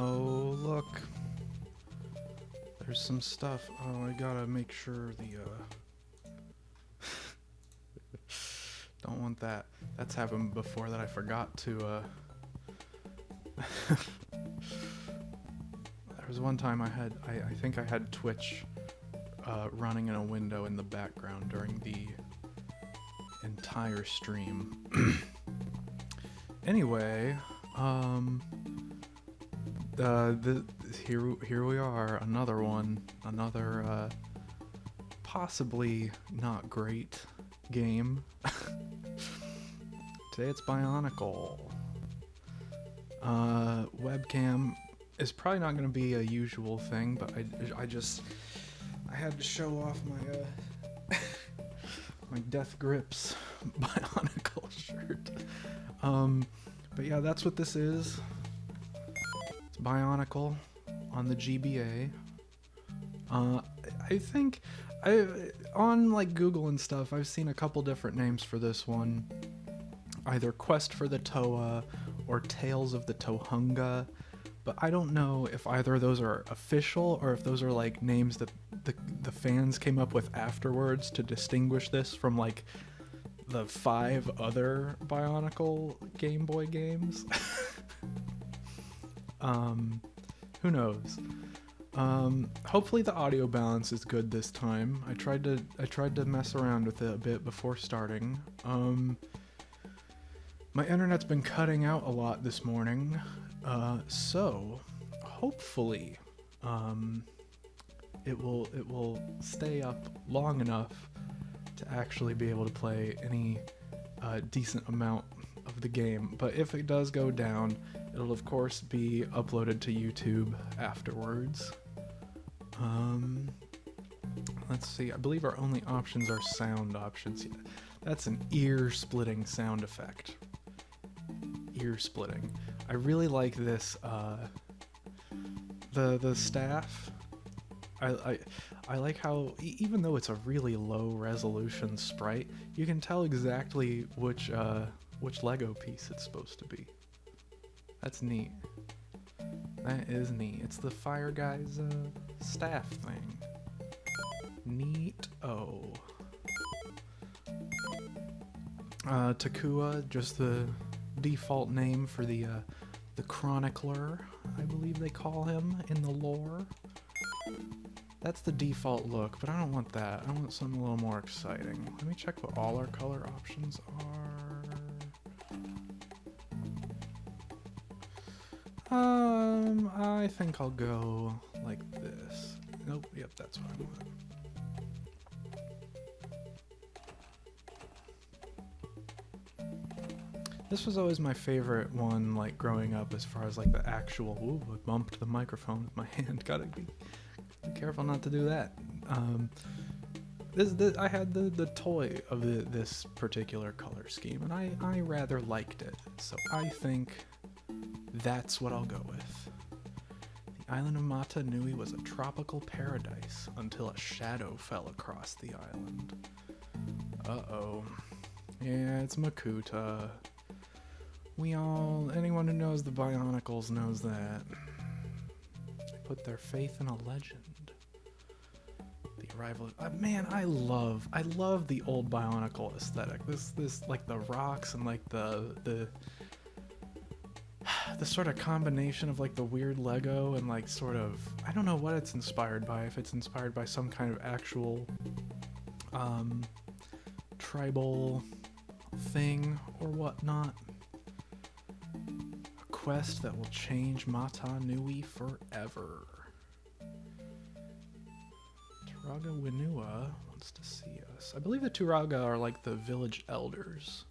Oh, look. There's some stuff. Oh, I gotta make sure the, don't want that. That's happened before that I forgot to, There was one time I think I had Twitch, running in a window in the background during the entire stream. Anyway, here we are, another one, another possibly not great game. Today it's Bionicle. Webcam is probably not going to be a usual thing, but I had to show off my my Death Grips Bionicle shirt. But yeah, that's what this is. It's Bionicle on the GBA. I think on like Google and stuff, I've seen a couple different names for this one. Either Quest for the Toa or Tales of the Tohunga. But I don't know if either of those are official or if those are like names that the fans came up with afterwards to distinguish this from like the 5 other Bionicle Game Boy games. Who knows? Hopefully the audio balance is good this time. I tried to mess around with it a bit before starting. My internet's been cutting out a lot this morning, so hopefully it will stay up long enough to actually be able to play any decent amount of the game. But if it does go down, it'll of course be uploaded to YouTube afterwards. Let's see, I believe our only options are sound options. That's an ear-splitting sound effect. Ear-splitting. I really like this, the staff. I like how, even though it's a really low resolution sprite, you can tell exactly which Lego piece it's supposed to be. That's neat. That is neat. It's the Fire Guy's staff thing. Neat-o. Takua, just the default name for the Chronicler, I believe they call him in the lore. That's the default look, but I don't want that. I want something a little more exciting. Let me check what all our color options are. I think I'll go like this. Nope, yep, that's what I want. This was always my favorite one, like, growing up, as far as, like, the actual... Ooh, I bumped the microphone with my hand. Gotta be careful not to do that. I had the toy of this particular color scheme, and I rather liked it. So I think that's what I'll go with. The island of Mata Nui was a tropical paradise until a shadow fell across the island. Uh-oh. Yeah, it's Makuta. Anyone who knows the Bionicles knows that. They put their faith in a legend. The arrival of, man, I love the old Bionicle aesthetic. This like the rocks and like the sort of combination of like the weird Lego and like sort of, I don't know what it's inspired by, if it's inspired by some kind of actual tribal thing or whatnot. Quest that will change Mata Nui forever. Turaga Winua wants to see us. I believe the Turaga are like the village elders.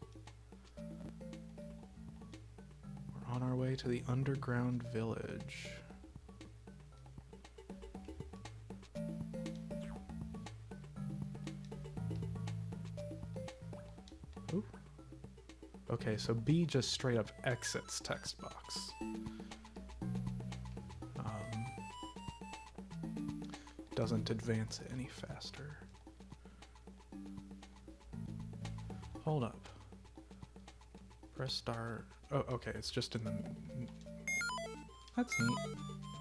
We're on our way to the underground village. Ooh. Okay, so B just straight up exits text box. Doesn't advance it any faster. Hold up. Press start. Oh, okay, it's just in the... That's neat.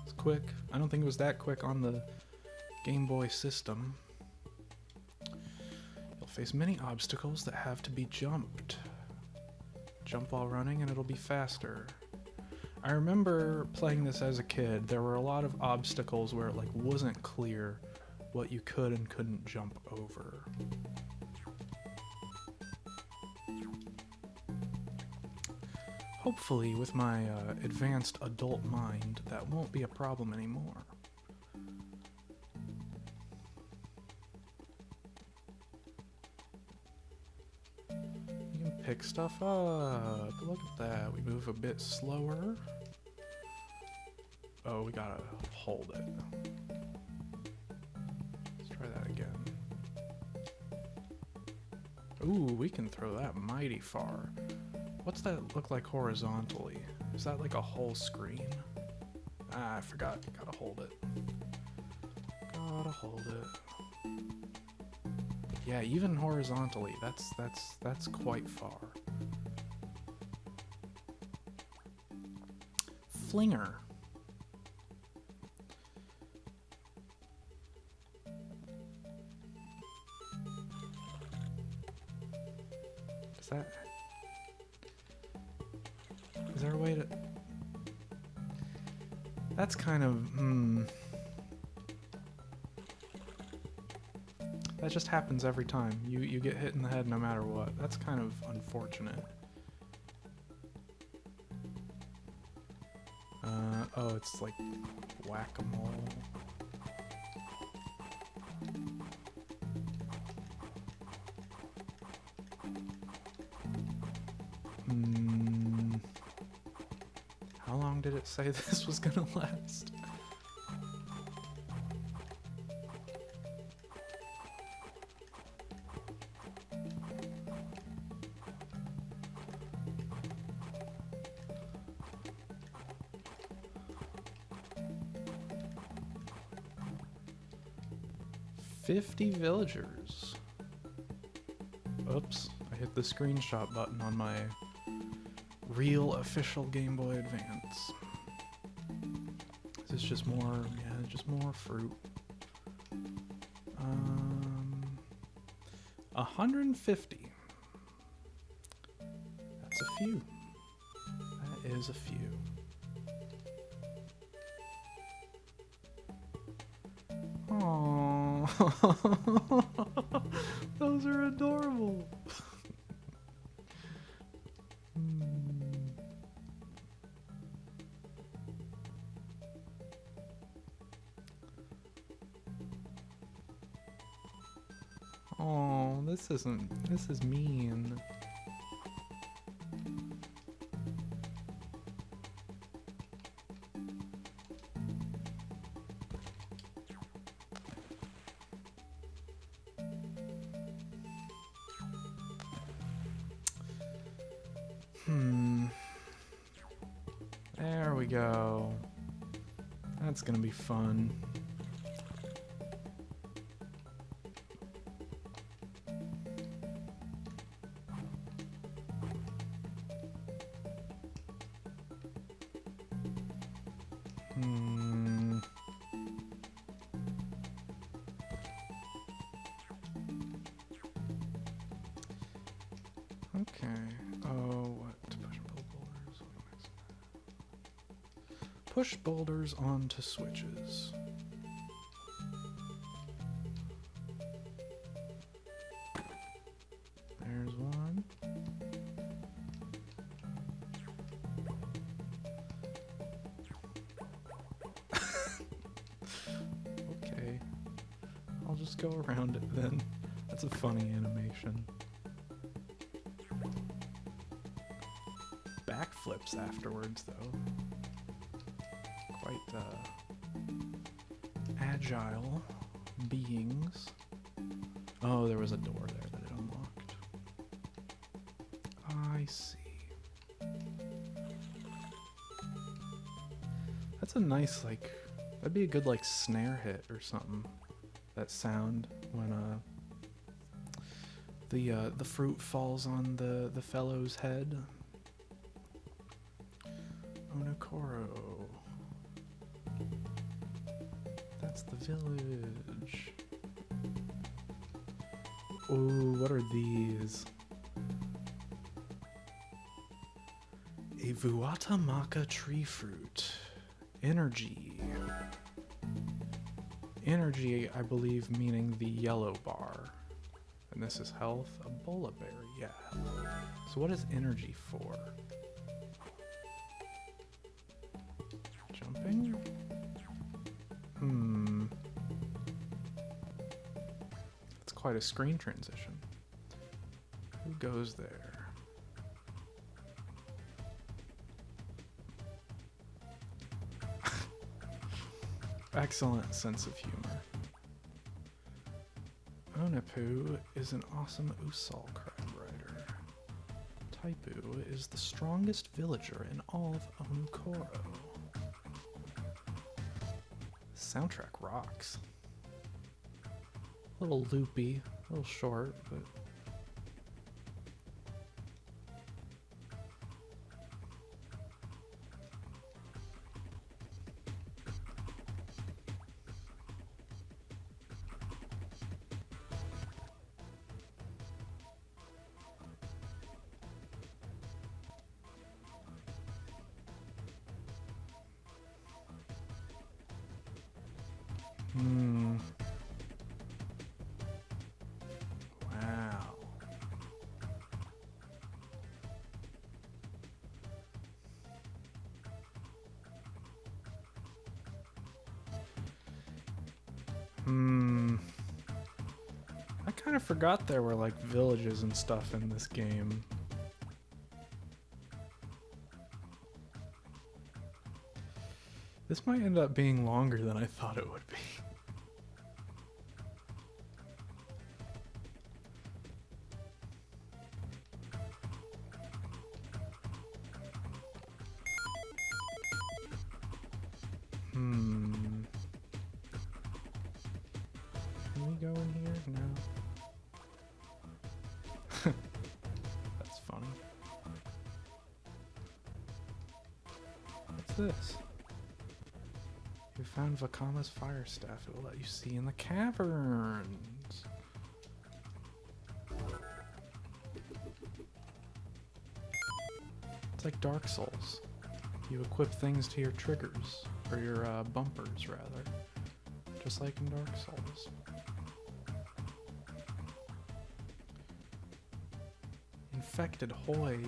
It's quick. I don't think it was that quick on the Game Boy system. You'll face many obstacles that have to be jumped. Jump while running and it'll be faster. I remember playing this as a kid. There were a lot of obstacles where it like wasn't clear what you could and couldn't jump over. Hopefully, with my advanced adult mind, that won't be a problem anymore. You can pick stuff up. Look at that. We move a bit slower. Oh, we gotta hold it. Let's try that again. Ooh, we can throw that mighty far. What's that look like horizontally? Is that like a whole screen? Ah, I forgot. Gotta hold it. Gotta hold it. Yeah, even horizontally, that's quite far. Flinger. Is there a way to... That's kind of... That just happens every time. You get hit in the head no matter what. That's kind of unfortunate. Oh, it's like whack-a-mole. How long did it say this was gonna last? $50 villagers. Oops, I hit the screenshot button on my real official Game Boy Advance. Is this just more, yeah, just more fruit. 150. That's a few. That is a few. Aww. Those are adorable. Oh, this is mean. There we go. That's gonna be fun. Okay. Oh, what? To push and pull boulders. Push boulders onto switches. There's one. Okay. I'll just go around it then. That's a funny animation. Backflips afterwards, though. Quite agile beings. Oh, there was a door there that it unlocked. I see. That's a nice, like, that'd be a good, like, snare hit or something. That sound when the fruit falls on the fellow's head. Onokoro. That's the village. Ooh, what are these? A Vuatamaka tree fruit. Energy. Energy, I believe, meaning the yellow bar. And this is health. A bola berry, yeah. So what is energy for? Jumping? That's quite a screen transition. Who goes there? Excellent sense of humor. Onapu is an awesome Usal crab rider. Taipu is the strongest villager in all of Onukoro. Soundtrack rocks. A little loopy, a little short, but... Wow. I kind of forgot there were like villages and stuff in this game. This might end up being longer than I thought it would be. Can we go in here? No. That's funny. What's this? You found Vakama's fire staff. It will let you see in the caverns. It's like Dark Souls. You equip things to your triggers, or your bumpers rather, just like in Dark Souls. Infected Hoy.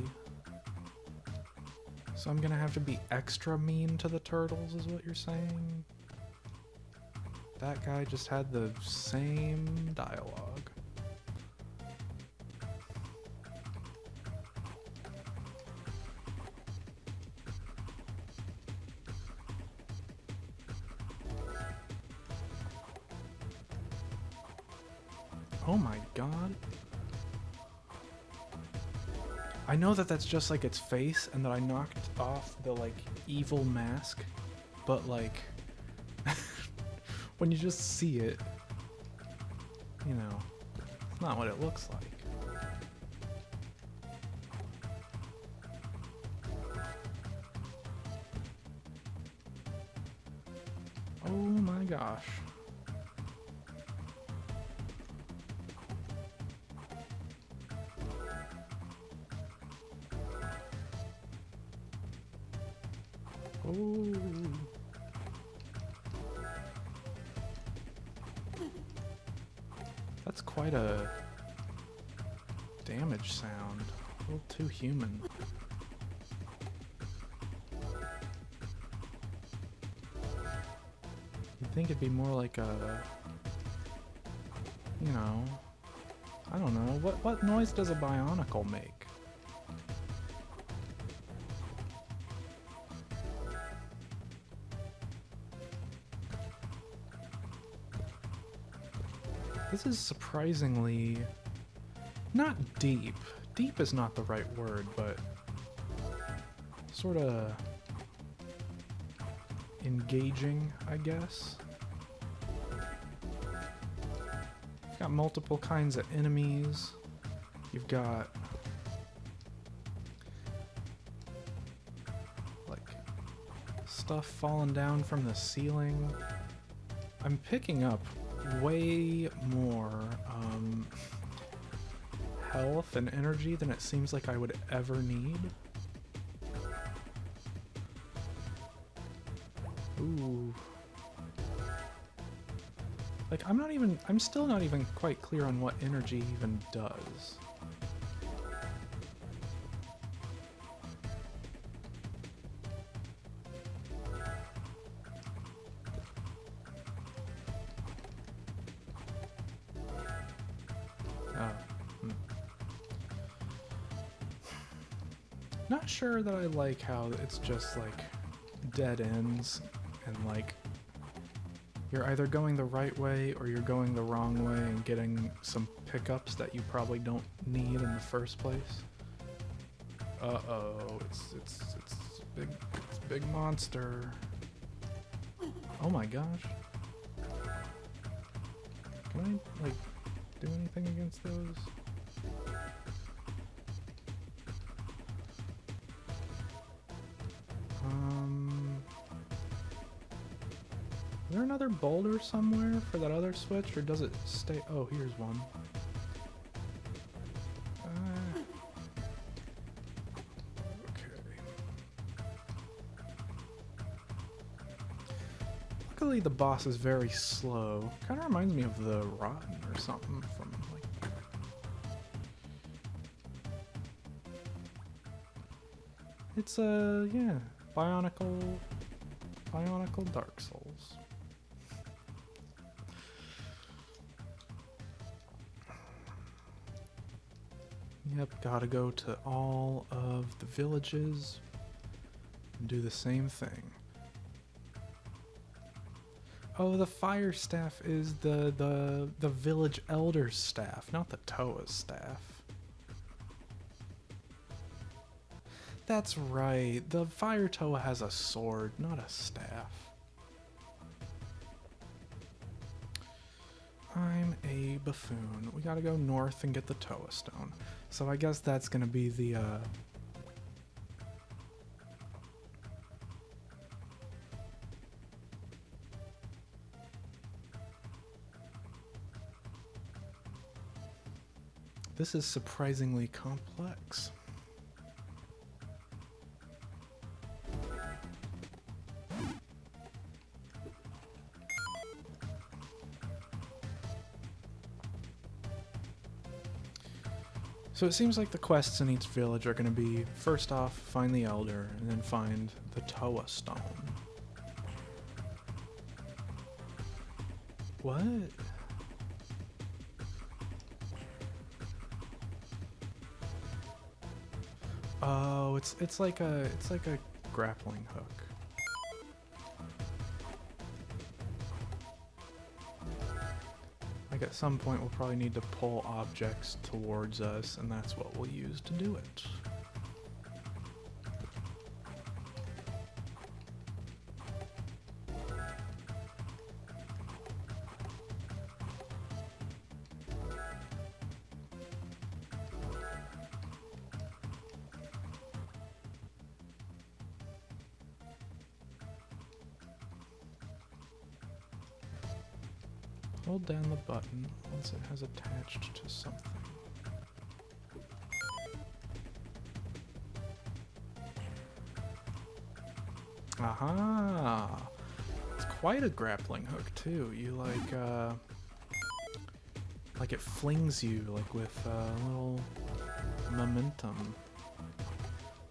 So I'm gonna have to be extra mean to the turtles, is what you're saying? That guy just had the same dialogue. Oh my god. I know that that's just like its face and that I knocked off the like evil mask, but like when you just see it, you know, it's not what it looks like. Oh my gosh. Oh. That's quite a damage sound. A little too human. You'd think it'd be more like a, you know, I don't know. What noise does a Bionicle make? This is surprisingly not deep. Deep is not the right word, but sort of engaging, I guess. You've got multiple kinds of enemies. You've got like stuff falling down from the ceiling. I'm picking up way more health and energy than it seems like I would ever need. Ooh. Like, I'm still not even quite clear on what energy even does. Not sure that I like how it's just like dead ends and like you're either going the right way or you're going the wrong way and getting some pickups that you probably don't need in the first place. Uh-oh, it's big monster. Oh my gosh. Can I like do anything against those? Is there another boulder somewhere for that other switch, or does it stay? Oh, here's one. Okay. Luckily, the boss is very slow. Kind of reminds me of the Rotten or something from like. It's yeah, Bionicle Dark Souls. Yep, gotta go to all of the villages and do the same thing. Oh, the fire staff is the village elder's staff, not the Toa's staff. That's right, the fire Toa has a sword, not a staff. I'm a buffoon. We gotta go north and get the Toa stone. So I guess that's gonna be the This is surprisingly complex. So it seems like the quests in each village are going to be, first off, find the Elder, and then find the Toa Stone. What? Oh, it's like a grappling hook. Like at some point we'll probably need to pull objects towards us, and that's what we'll use to do it. Hold down the button once it has attached to something. Aha! It's quite a grappling hook too. You like it flings you like with a little momentum.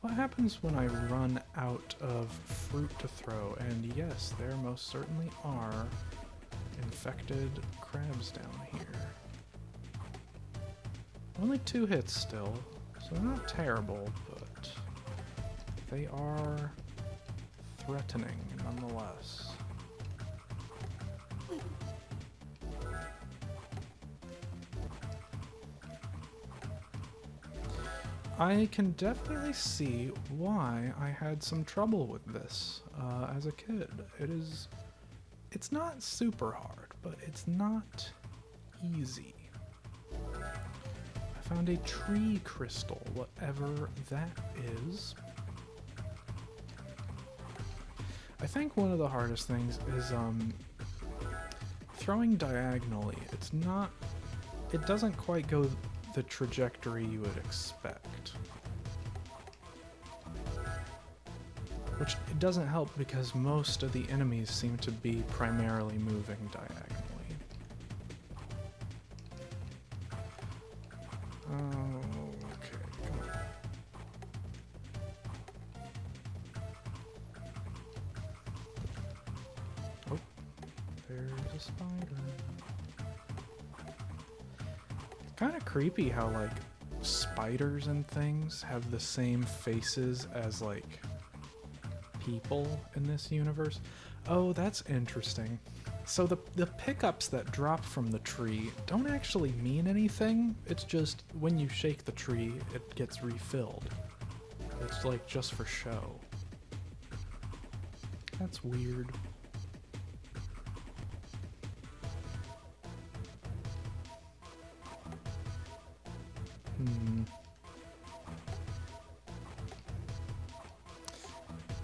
What happens when I run out of fruit to throw? And yes, there most certainly are infected crabs down here. Only 2 hits still, so they're not terrible, but they are threatening nonetheless. I can definitely see why I had some trouble with this as a kid. It's not super hard, but it's not easy. I found a tree crystal, whatever that is. I think one of the hardest things is throwing diagonally, it's not... It doesn't quite go the trajectory you would expect. Which it doesn't help because most of the enemies seem to be primarily moving diagonally. Oh, okay, come on. Oh, there's a spider. Kind of creepy how, like, spiders and things have the same faces as, like, people in this universe. Oh, that's interesting. So the pickups that drop from the tree don't actually mean anything. It's just when you shake the tree, it gets refilled. It's like just for show. That's weird.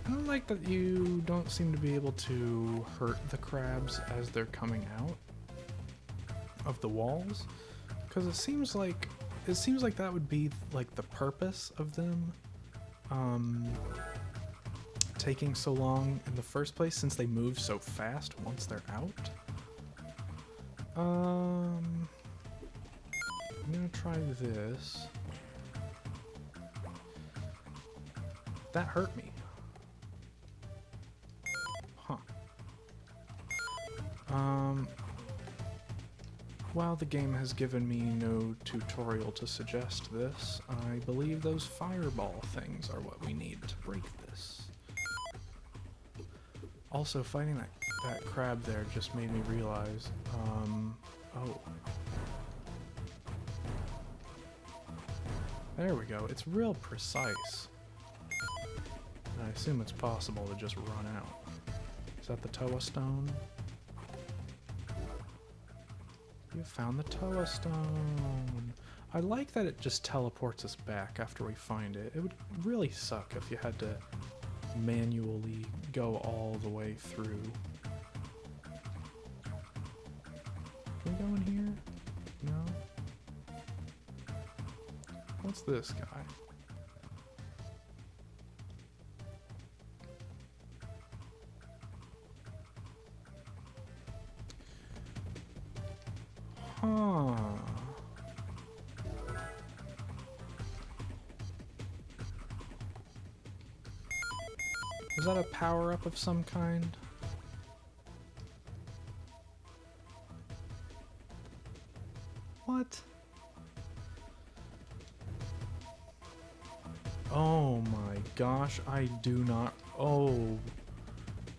I don't like that you don't seem to be able to hurt the crabs as they're coming out of the walls, because it seems like that would be like the purpose of them taking so long in the first place, since they move so fast once they're out. I'm gonna try this. That hurt me. Huh. While the game has given me no tutorial to suggest this, I believe those fireball things are what we need to break this. Also, fighting that crab there just made me realize, oh. There we go, it's real precise. I assume it's possible to just run out. Is that the Toa Stone? You found the Toa Stone. I like that it just teleports us back after we find it. It would really suck if you had to manually go all the way through. Can we go in here? No? What's this guy? Huh. Was that a power-up of some kind? What? Oh my gosh, I do not... Oh.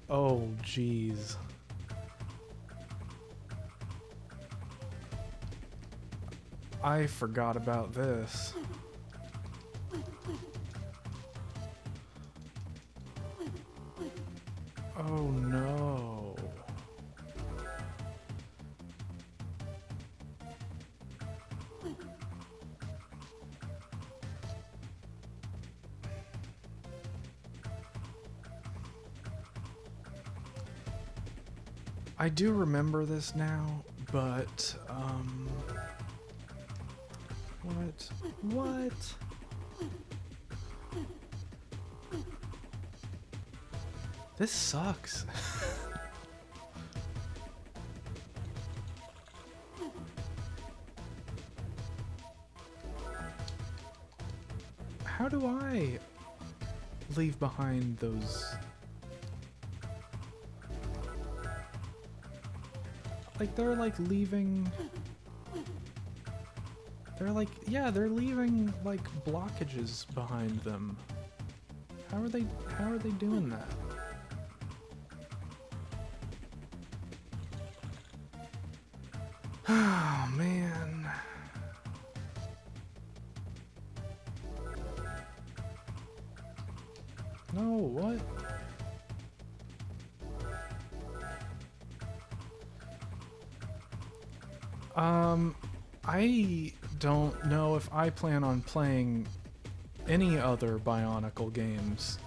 Oh, jeez. I forgot about this. Oh no. I do remember this now, but What? This sucks. How do I leave behind those? Like, they're like leaving... They're like, yeah, they're leaving like blockages behind them. How are they doing that? Oh man. No, what? I don't know if I plan on playing any other Bionicle games.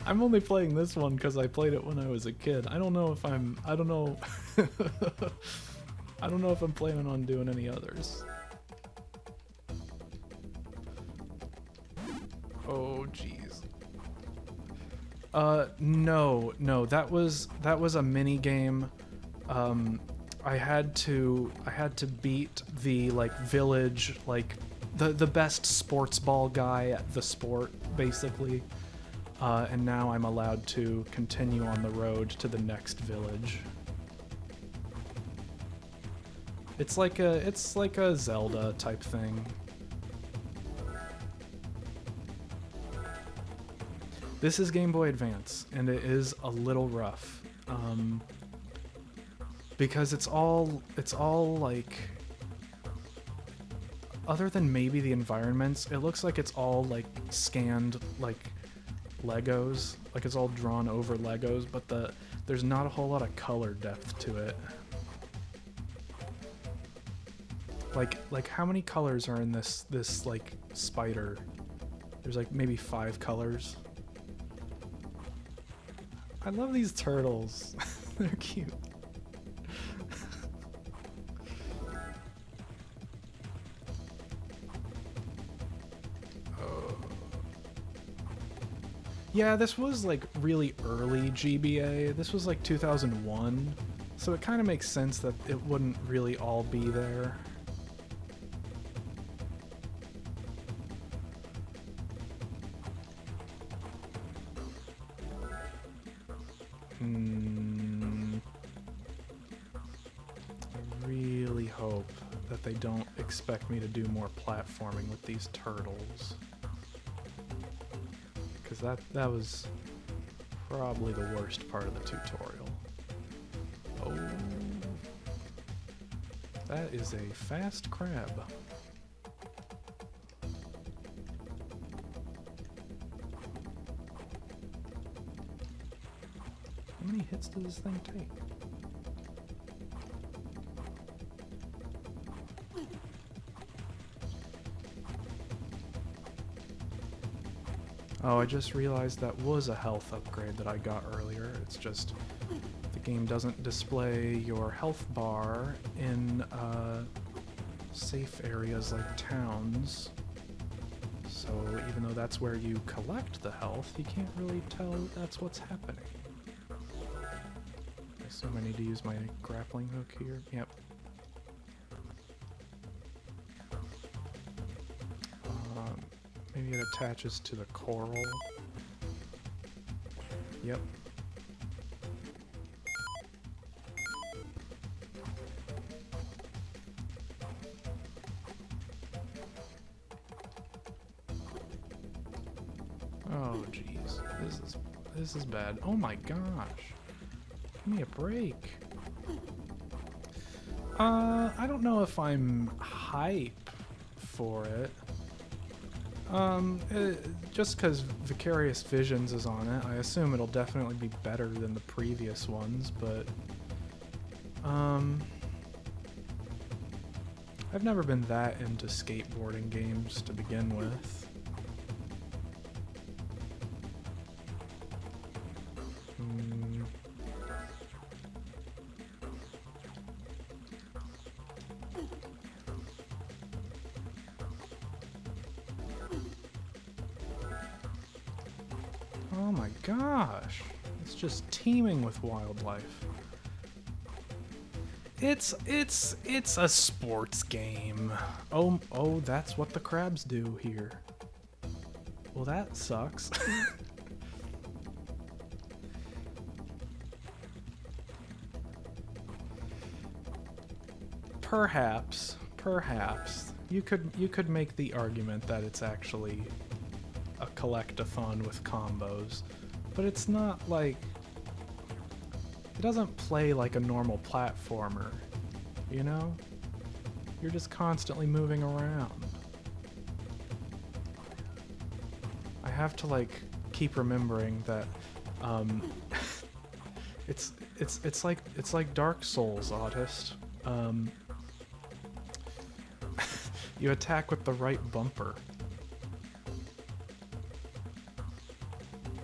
I'm only playing this one because I played it when I was a kid. I don't know if I'm... I don't know... I don't know if I'm planning on doing any others. Oh, jeez. No, that was a mini game. I had to beat the like village, like the best sports ball guy at the sport, basically. And now I'm allowed to continue on the road to the next village. It's like a Zelda type thing. This is Game Boy Advance, and it is a little rough. Because it's all like, other than maybe the environments, it looks like it's all like scanned like Legos, like it's all drawn over Legos, but there's not a whole lot of color depth to it. Like how many colors are in this like spider? There's like maybe 5 colors. I love these turtles. They're cute. Yeah, this was like really early GBA. This was like 2001, so it kind of makes sense that it wouldn't really all be there. I really hope that they don't expect me to do more platforming with these turtles. Because that was probably the worst part of the tutorial. Oh. That is a fast crab. How many hits does this thing take? Oh, I just realized that was a health upgrade that I got earlier. It's just the game doesn't display your health bar in safe areas like towns. So even though that's where you collect the health, you can't really tell that's what's happening. I assume I need to use my grappling hook here. Yep. Maybe it attaches to the coral. Yep. Oh jeez, this is bad. Oh my gosh, give me a break. I don't know if I'm hype for it. Just because Vicarious Visions is on it, I assume it'll definitely be better than the previous ones, but I've never been that into skateboarding games to begin with. Oh my gosh, it's just teeming with wildlife. It's a sports game. Oh, that's what the crabs do here. Well, that sucks. Perhaps you could make the argument that it's actually a collect-a-thon with combos, but it's not like, it doesn't play like a normal platformer, you know? You're just constantly moving around. I have to like keep remembering that it's like Dark Souls, Autist. You attack with the right bumper.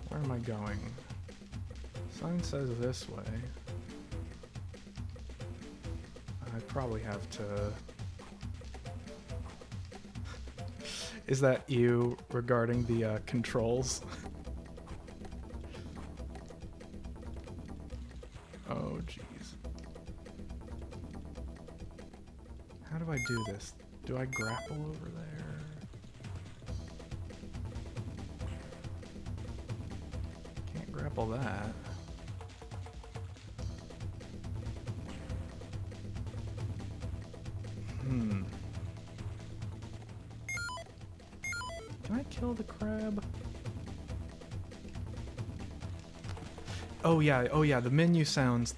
Where am I going? Sign says this way. I probably have to... Is that you regarding the controls? Oh, jeez. How do I do this? Do I grapple over there? Can't grapple that. Can I kill the crab? Oh yeah, the menu sounds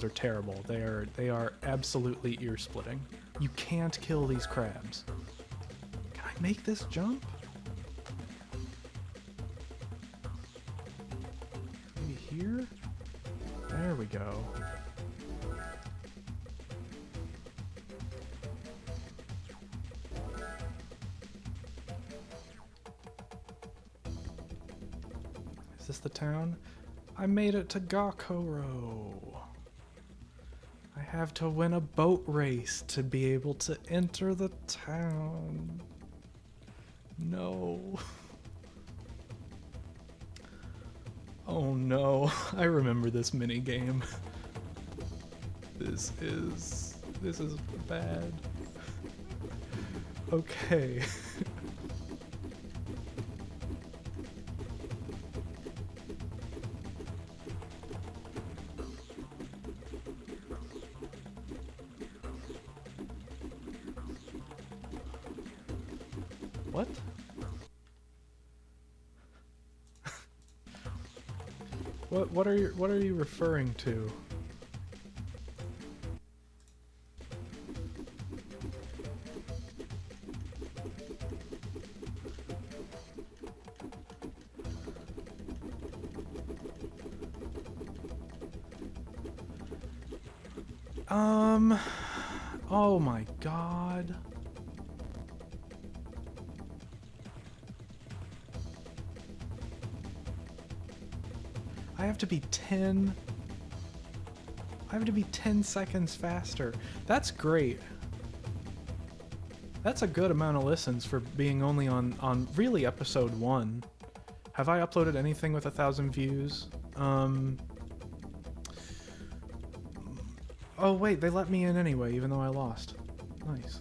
are terrible. They are absolutely ear-splitting. You can't kill these crabs. Can I make this jump? Maybe here? There we go. Is this the town? I made it to Gakoro. I have to win a boat race to be able to enter the town. No. Oh no, I remember this mini game. This is bad. Okay. What? What are you referring to? Oh my god. I have to be 10 seconds faster. That's great. That's a good amount of listens for being only on really episode 1. Have I uploaded anything with 1,000 views? Oh wait, they let me in anyway, even though I lost. Nice.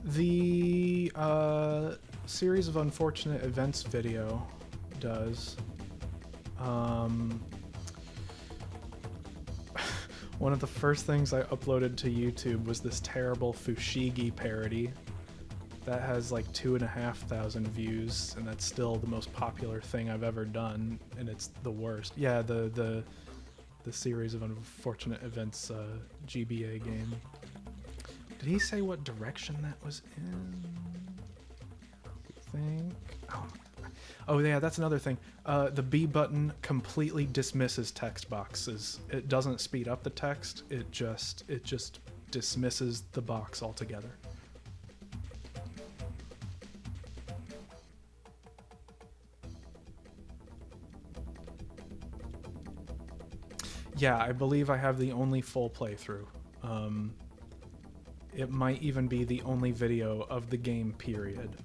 The series of unfortunate events video does. One of the first things I uploaded to YouTube was this terrible Fushigi parody that has like 2,500 views, and that's still the most popular thing I've ever done, and it's the worst. Yeah, the series of unfortunate events GBA game. Did he say what direction that was in? I think. Oh yeah, that's another thing. The B button completely dismisses text boxes. It doesn't speed up the text. It just dismisses the box altogether. Yeah, I believe I have the only full playthrough. It might even be the only video of the game, period.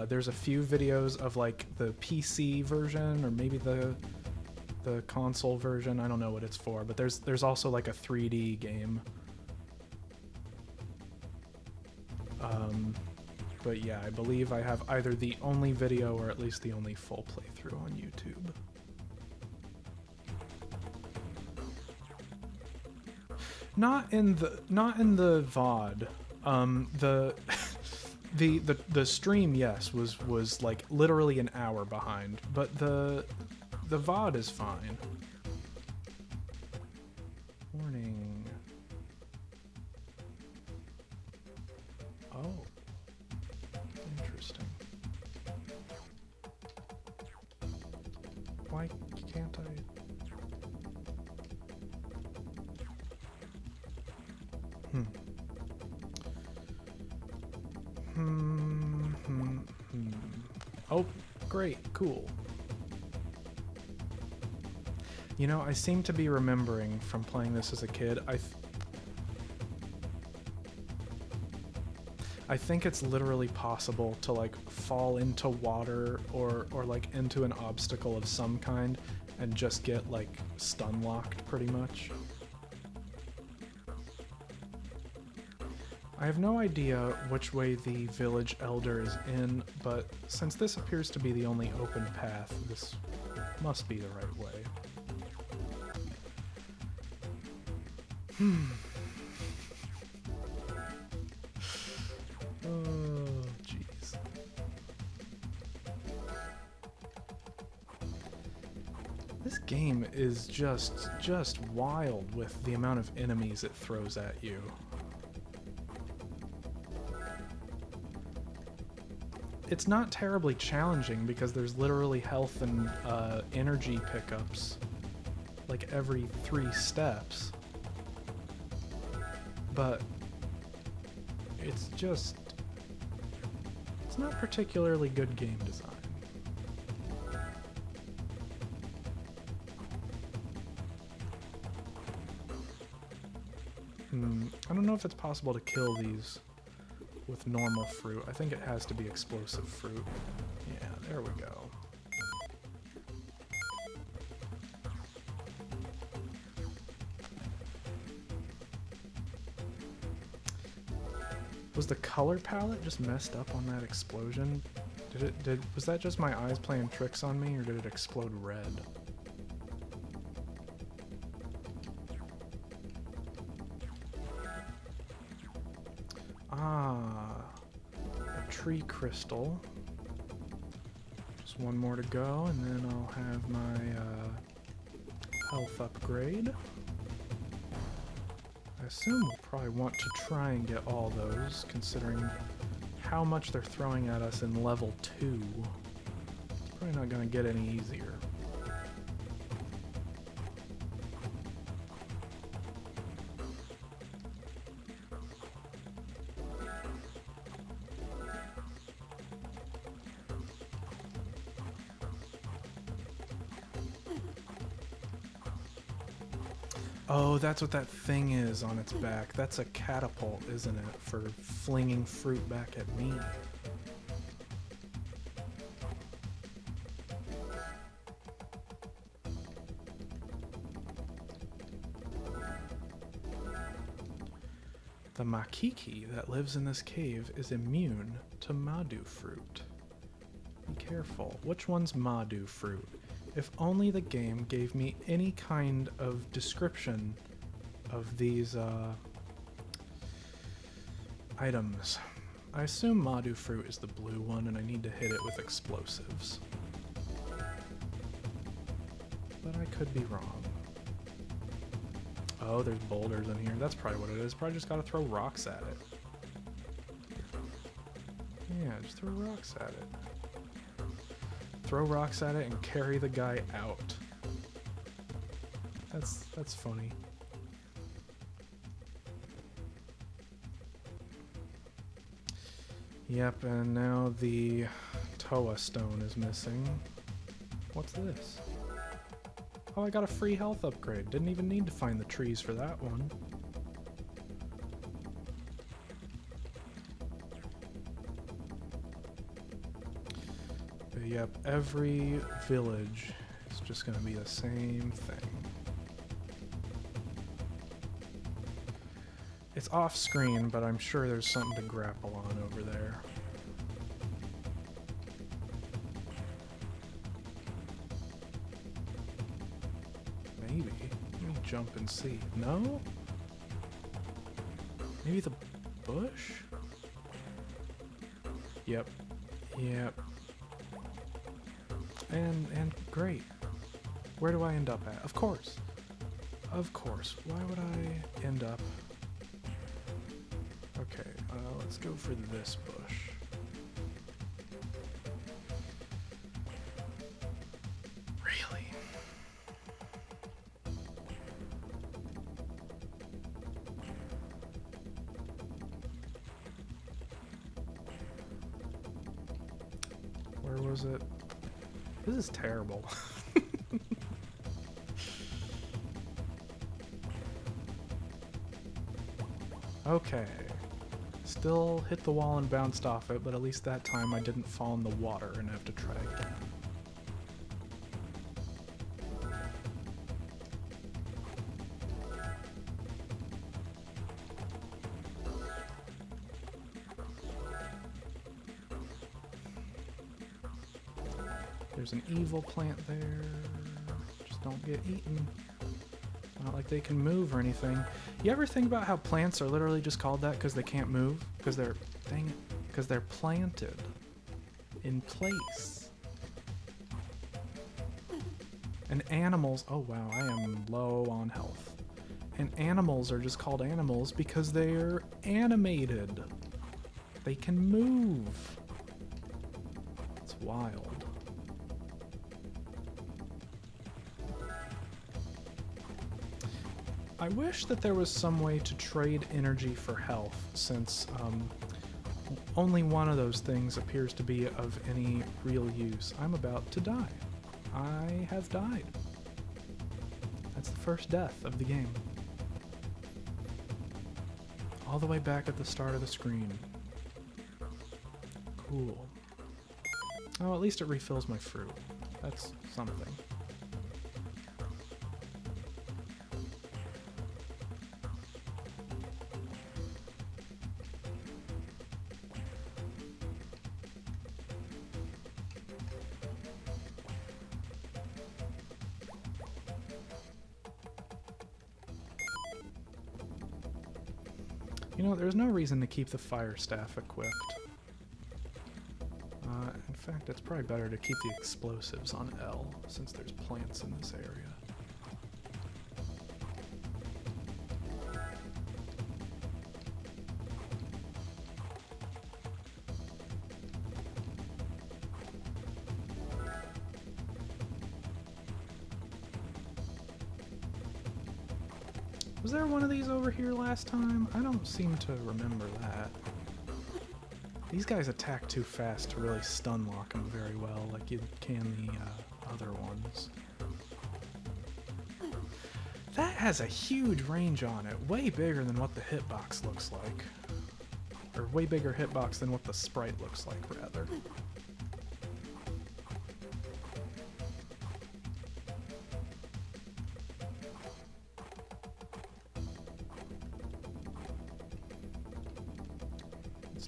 There's a few videos of like the PC version or maybe the console version. I don't know what it's for, but there's also like a 3D game. But yeah, I believe I have either the only video or at least the only full playthrough on YouTube. Not in the VOD. The stream, yes, was like literally an hour behind, but the VOD is fine. Warning. Oh. Interesting. Why can't I? Oh, great, cool. You know, I seem to be remembering from playing this as a kid, I think it's literally possible to like fall into water or like into an obstacle of some kind and just get like stun locked pretty much. I have no idea which way the village elder is in, but since this appears to be the only open path, this must be the right way. Oh, jeez. This game is just wild with the amount of enemies it throws at you. It's not terribly challenging because there's literally health and energy pickups like every 3 steps. But it's not particularly good game design. I don't know if it's possible to kill these with normal fruit. I think it has to be explosive fruit. Yeah, there we go. Was the color palette just messed up on that explosion? Was that just my eyes playing tricks on me, or did it explode red? Ah, a tree crystal. Just one more to go, and then I'll have my health upgrade. I assume we'll probably want to try and get all those, considering how much they're throwing at us in level 2. It's probably not going to get any easier. Oh, that's what that thing is on its back. That's a catapult, isn't it? For flinging fruit back at me. The Makiki that lives in this cave is immune to Madu fruit. Be careful. Which one's Madu fruit? If only the game gave me any kind of description of these items. I assume Madu fruit is the blue one and I need to hit it with explosives. But I could be wrong. Oh, there's boulders in here. That's probably what it is. Probably just gotta throw rocks at it. Yeah, just throw rocks at it. Throw rocks at it and carry the guy out. That's funny. Yep, and now the Toa stone is missing. What's this? Oh, I got a free health upgrade. Didn't even need to find the trees for that one. Yep, every village is just going to be the same thing. It's off screen, but I'm sure there's something to grapple on over there. Maybe. Let me jump and see. No? Maybe the bush? Yep. Yep. And great. Where do I end up at? Of course. Of course. Why would I end up? Okay, let's go for this bush. Really? Where was it? This is terrible. Okay. Still hit the wall and bounced off it, but at least that time I didn't fall in the water and have to try again. There's an evil plant there. Just don't get eaten. Not like they can move or anything. You ever think about how plants are literally just called that because they can't move? Because they're, dang it, because they're planted in place. And animals, oh wow, I am low on health. And animals are just called animals because they're animated. They can move. It's wild. I wish that there was some way to trade energy for health, since only one of those things appears to be of any real use. I'm about to die. I have died. That's the first death of the game. All the way back at the start of the screen. Cool. Oh, at least it refills my fruit. That's something. You know, there's no reason to keep the fire staff equipped. In fact, it's probably better to keep the explosives on L, since there's plants in this area. Was there one of these over here last time? I don't seem to remember that. These guys attack too fast to really stun lock them very well, like you can the other ones. That has a huge range on it, way bigger than what the hitbox looks like. Or way bigger hitbox than what the sprite looks like, rather.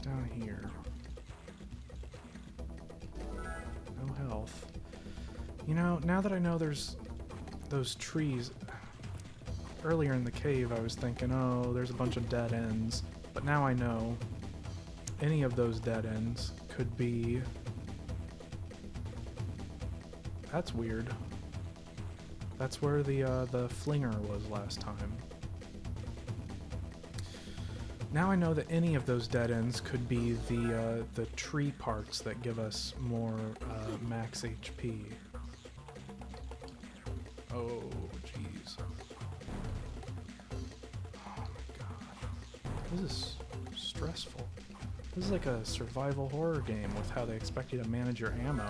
Down here. No health. You know, now that I know there's those trees, earlier in the cave I was thinking, oh, there's a bunch of dead ends, but now I know any of those dead ends could be... That's weird. That's where the flinger was last time. Now I know that any of those dead ends could be the tree parts that give us more max HP. Oh, jeez. Oh my god. This is stressful. This is like a survival horror game with how they expect you to manage your ammo.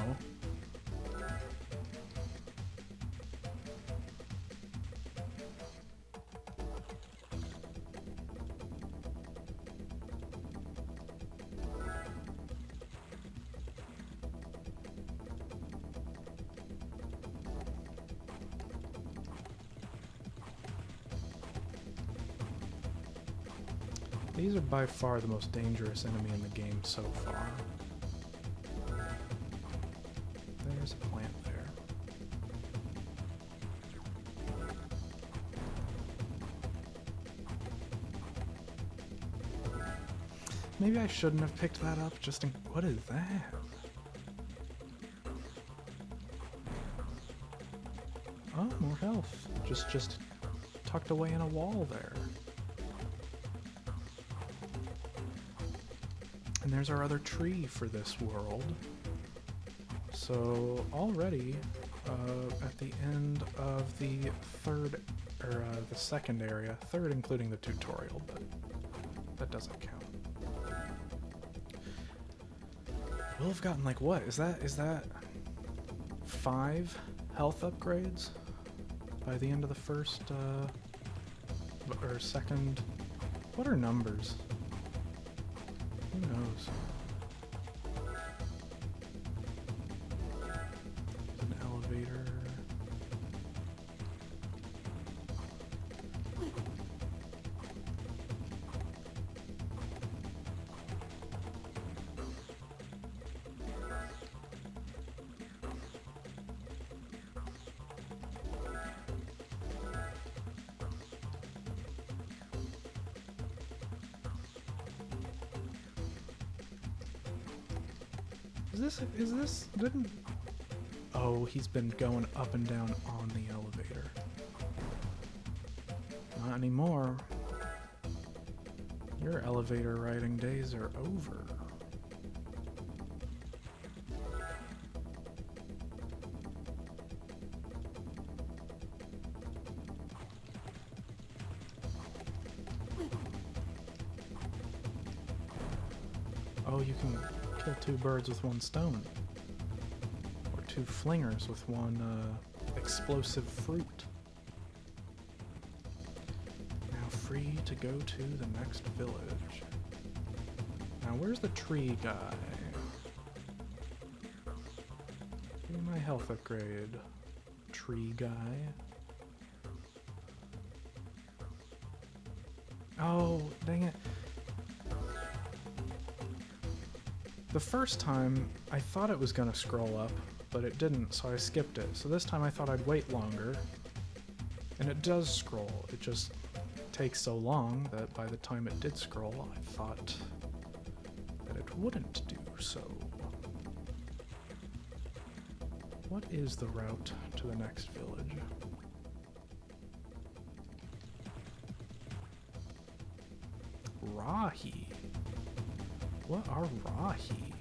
These are by far the most dangerous enemy in the game so far. There's a plant there. Maybe I shouldn't have picked that up, just in... What is that? Oh, more health. Just tucked away in a wall there. And there's our other tree for this world. So already at the end of the third, or the second area, third including the tutorial, but that doesn't count. We'll have gotten like what? Is that 5 health upgrades by the end of the first, or second. What are numbers? Who knows? An elevator. Is this, didn't, oh, he's been going up and down on the elevator. Not anymore. Your elevator riding days are over. Oh, you can kill 2 birds with 1 stone. Or 2 flingers with 1 explosive fruit. Now free to go to the next village. Now where's the tree guy? Give me my health upgrade. Tree guy. Oh, dang it. The first time, I thought it was going to scroll up, but it didn't, so I skipped it. So this time I thought I'd wait longer, and it does scroll. It just takes so long that by the time it did scroll, I thought that it wouldn't do so. What is the route to the next village? Rahi. What are Rahi?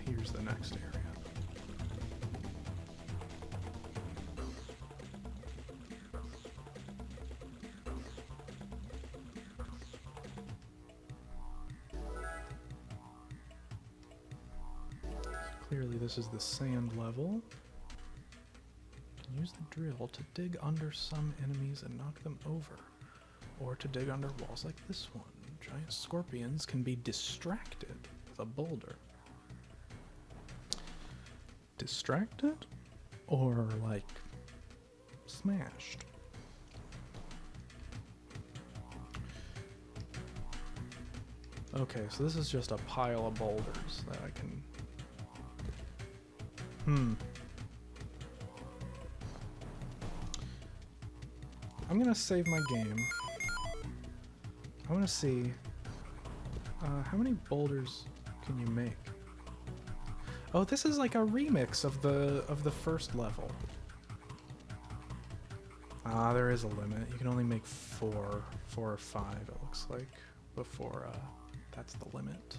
Here's the next area. Clearly this is the sand level. Use the drill to dig under some enemies and knock them over, or to dig under walls like this one. Giant scorpions can be distracted with a boulder. Distracted? Or, like, smashed? Okay, so this is just a pile of boulders that I can... I'm gonna save my game. I wanna see... how many boulders can you make? Oh, this is like a remix of the first level. Ah, there is a limit. You can only make 4 or 5, it looks like, before that's the limit.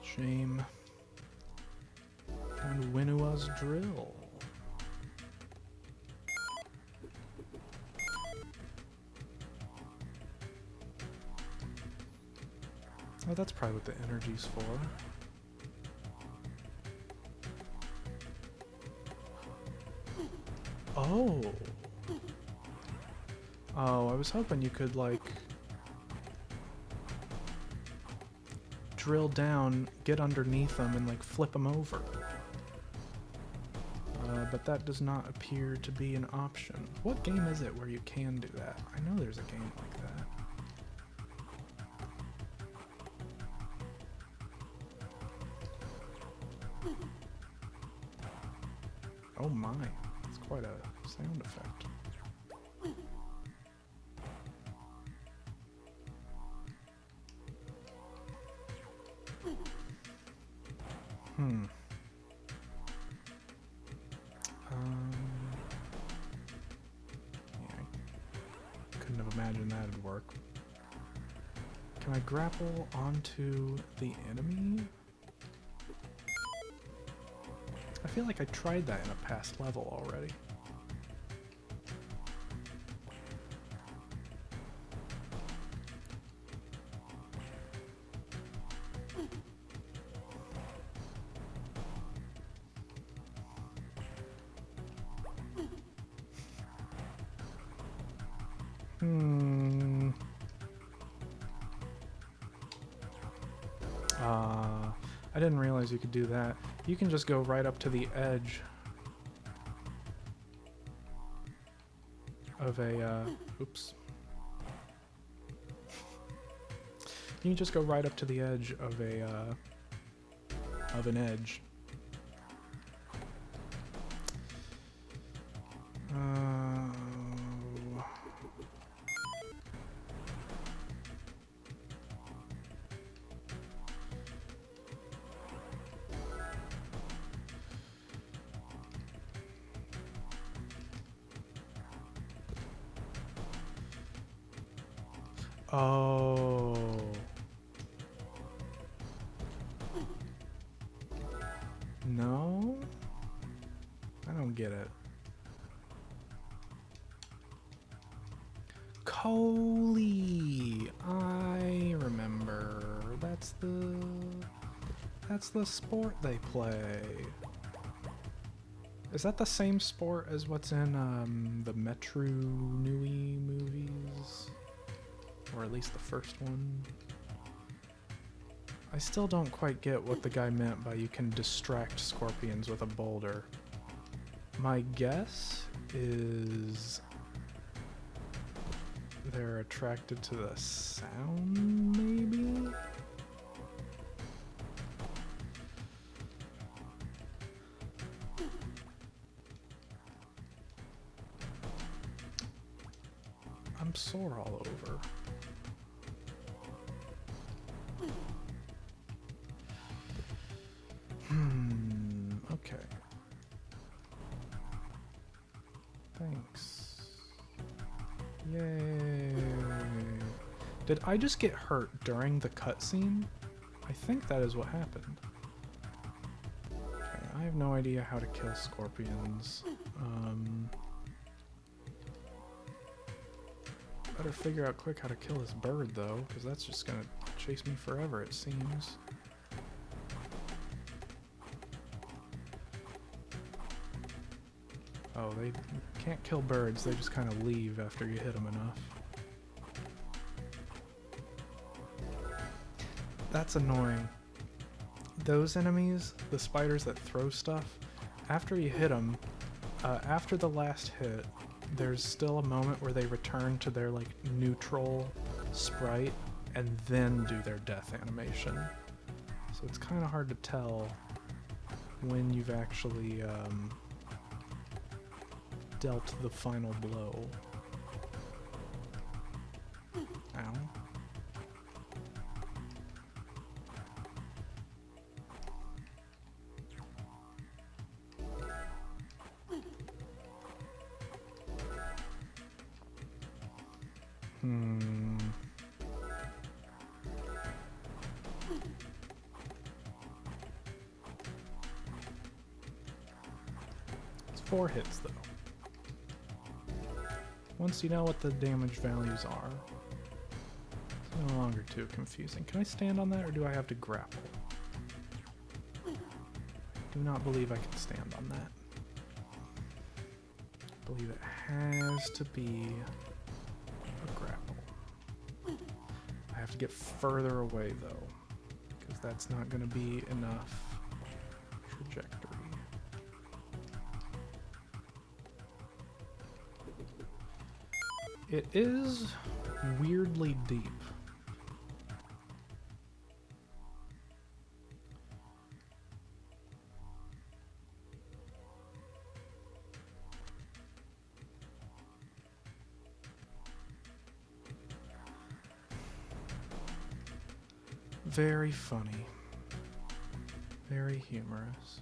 Shame. And Winua's drill. Oh, that's probably what the energy's for. Oh. Oh, I was hoping you could, like, drill down, get underneath them, and, like, flip them over. But that does not appear to be an option. What game is it where you can do that? I know there's a game like that. Oh my, that's quite a sound effect. Yeah, I couldn't have imagined that'd work. Can I grapple onto the enemy? I feel like I tried that in a past level already. I didn't realize you could do that. You can just go right up to the edge of a, oops. You can just go right up to the edge of an edge. Oh. No? I don't get it. Coley! I remember. That's the sport they play. Is that the same sport as what's in the Metro Nui movies? Or at least the first one? I still don't quite get what the guy meant by you can distract scorpions with a boulder. My guess is they're attracted to the sound, maybe? I'm sore all over. Okay. Thanks. Yay. Did I just get hurt during the cutscene? I think that is what happened. Okay, I have no idea how to kill scorpions. Better figure out quick how to kill this bird, though, because that's just gonna chase me forever, it seems. Oh, they can't kill birds, they just kind of leave after you hit them enough. That's annoying. Those enemies, the spiders that throw stuff, after you hit them, after the last hit, there's still a moment where they return to their, like, neutral sprite and then do their death animation. So it's kind of hard to tell when you've actually, dealt the final blow. Ow. It's 4 hits, though. Once you know what the damage values are, it's no longer too confusing. Can I stand on that, or do I have to grapple? I do not believe I can stand on that. I believe it has to be a grapple. I have to get further away, though, because that's not going to be enough trajectory. It is weirdly deep. Very funny. Very humorous.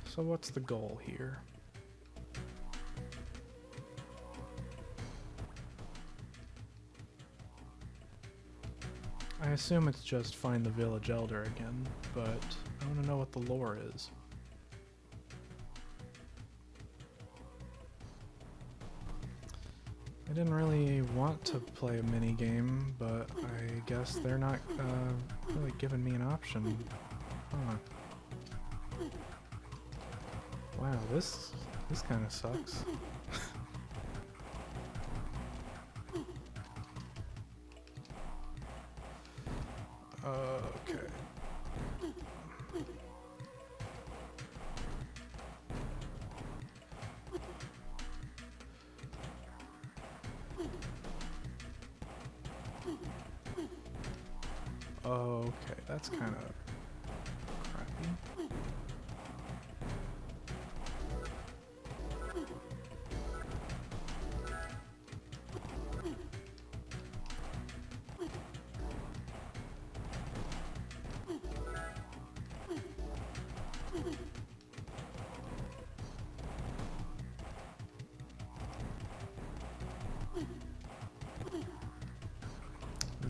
So what's the goal here? I assume it's just find the village elder again, but I want to know what the lore is. I didn't really want to play a mini game, but I guess they're not really giving me an option. Huh. Wow, this kind of sucks. Okay. Okay, that's kind of crappy.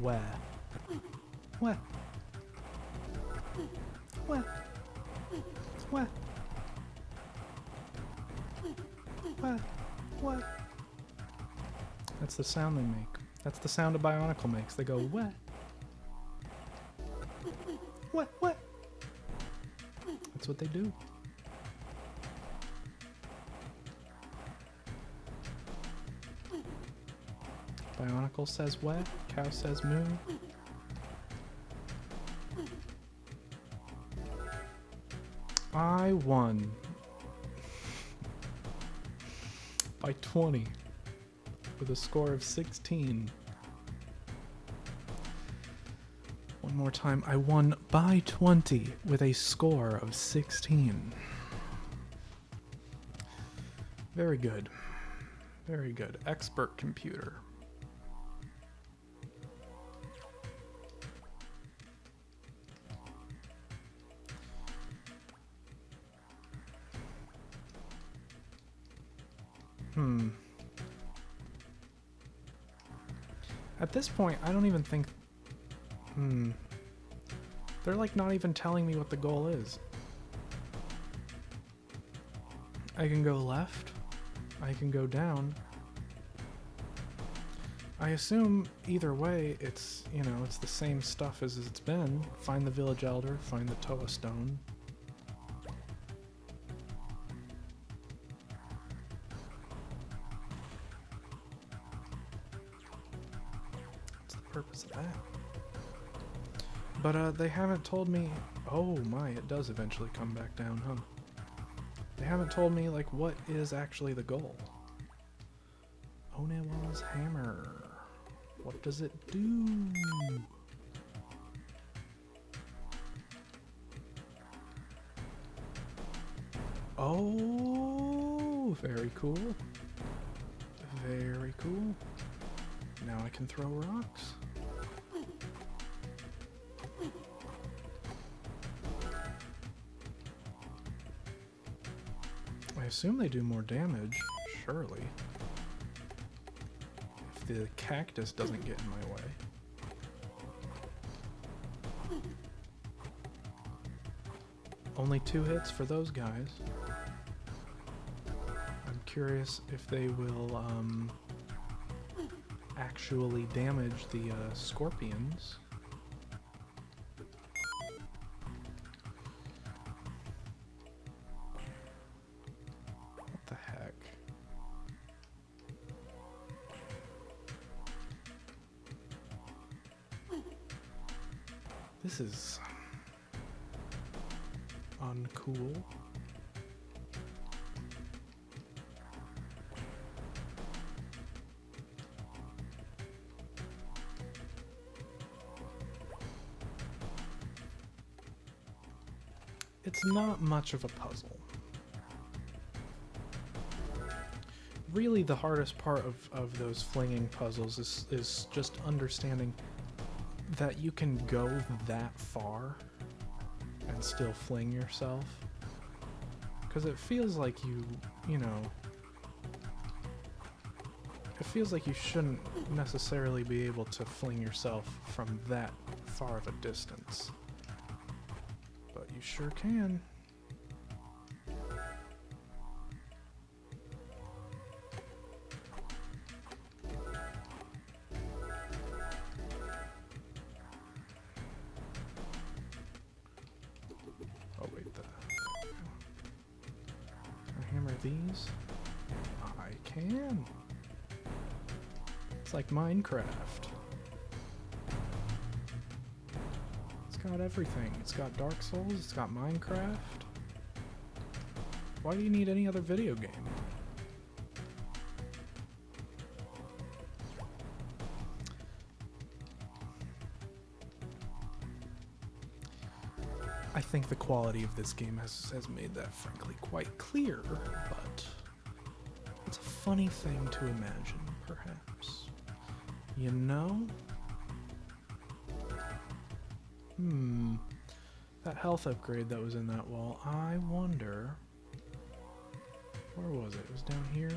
Where? Where? Where? Where? Where? What? That's the sound they make. That's the sound a Bionicle makes. They go, what? What? What? That's what they do. Bionicle says what? Cow says moo. I won by 20 with a score of 16. One more time. I won by 20 with a score of 16. Very good. Very good. Expert computer. At this point, I don't even think... They're like not even telling me what the goal is. I can go left. I can go down. I assume either way, it's, you know, it's the same stuff as it's been. Find the village elder, find the Toa stone. Purpose of that. But they haven't told me. Oh my, it does eventually come back down, huh? They haven't told me like what is actually the goal. Onewa's hammer. What does it do? Oh, very cool. Very cool. Now I can throw rocks. I assume they do more damage, surely. If the cactus doesn't get in my way. Only 2 hits for those guys. I'm curious if they will actually damage the scorpions. What the heck? This is uncool. It's not much of a puzzle. Really, the hardest part of those flinging puzzles is just understanding that you can go that far and still fling yourself. Because it feels like you know, it feels like you shouldn't necessarily be able to fling yourself from that far of a distance. But you sure can. Oh wait, can I hammer these? I can. It's like Minecraft. got everything. It's got Dark Souls, it's got Minecraft. Why do you need any other video game? I think the quality of this game has made that frankly quite clear, but it's a funny thing to imagine, perhaps. You know? That health upgrade that was in that wall, I wonder... Where was it? It was down here?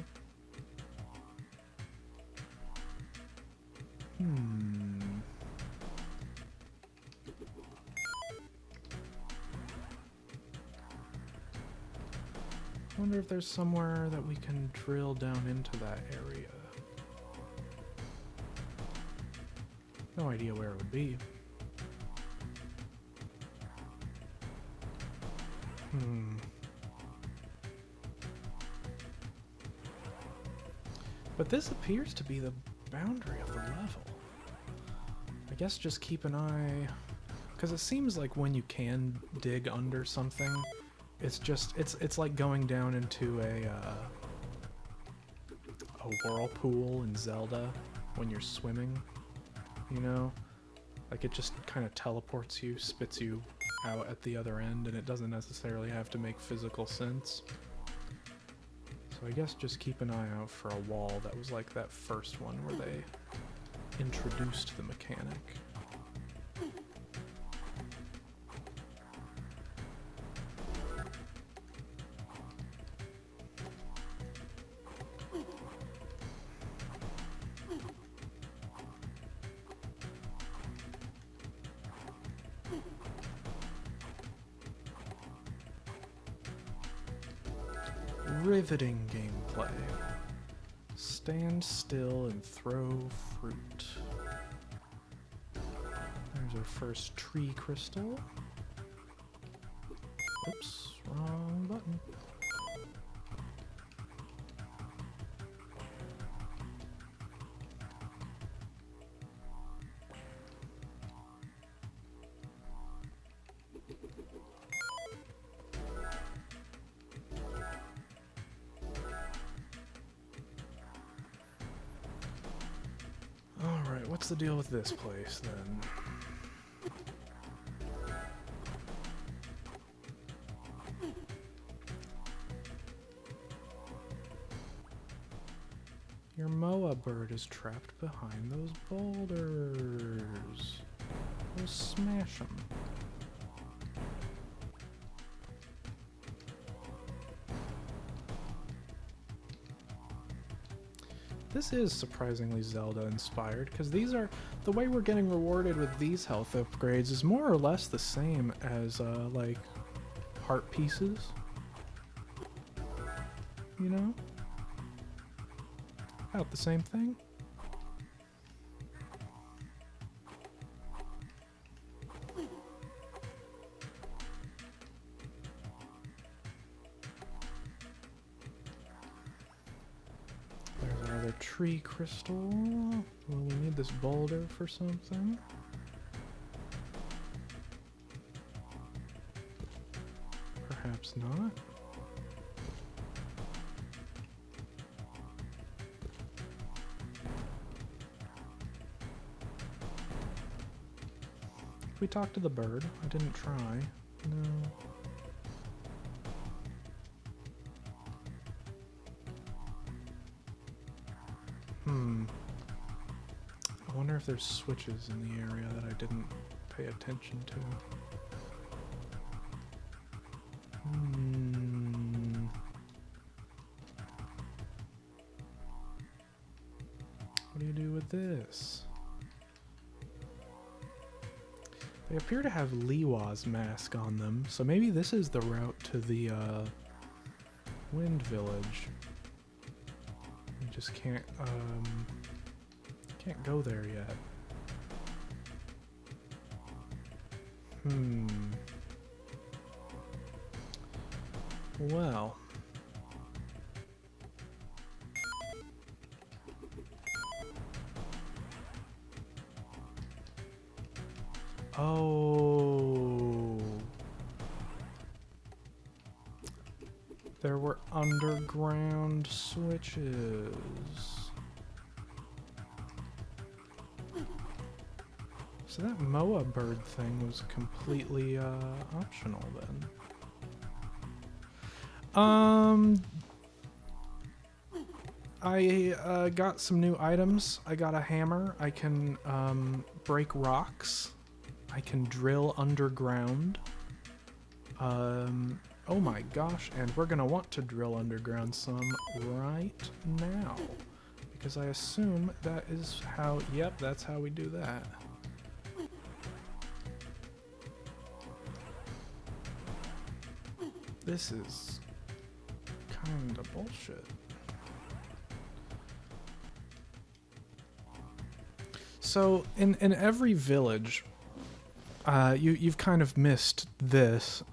I wonder if there's somewhere that we can drill down into that area. No idea where it would be. But this appears to be the boundary of the level. I guess just keep an eye... Because it seems like when you can dig under something, it's just... It's like going down into a whirlpool in Zelda when you're swimming, you know? Like it just kind of teleports you, spits you out at the other end, and it doesn't necessarily have to make physical sense. So I guess just keep an eye out for a wall that was like that first one where they introduced the mechanic. Riveting gameplay. Stand still and throw fruit. There's our first tree crystal. Oops, wrong button. Alright, what's the deal with this place then? Your Moa bird is trapped behind those boulders. We'll smash them. This is surprisingly Zelda inspired, because these are, the way we're getting rewarded with these health upgrades is more or less the same as, like, heart pieces. You know? About the same thing. There's another tree crystal. Well, we need this boulder for something. Perhaps not. We talked to the bird. I didn't try. No. I wonder if there's switches in the area that I didn't pay attention to. What do you do with this? They appear to have Liwa's mask on them, so maybe this is the route to the Wind Village. We just can't go there yet. Well. Oh, there were underground switches. So that Moa bird thing was completely optional then. I got some new items. I got a hammer. I can break rocks. I can drill underground. Oh my gosh, and we're gonna want to drill underground some right now. Because I assume that is how, yep, that's how we do that. This is kinda bullshit. So in every village, you've kind of missed this.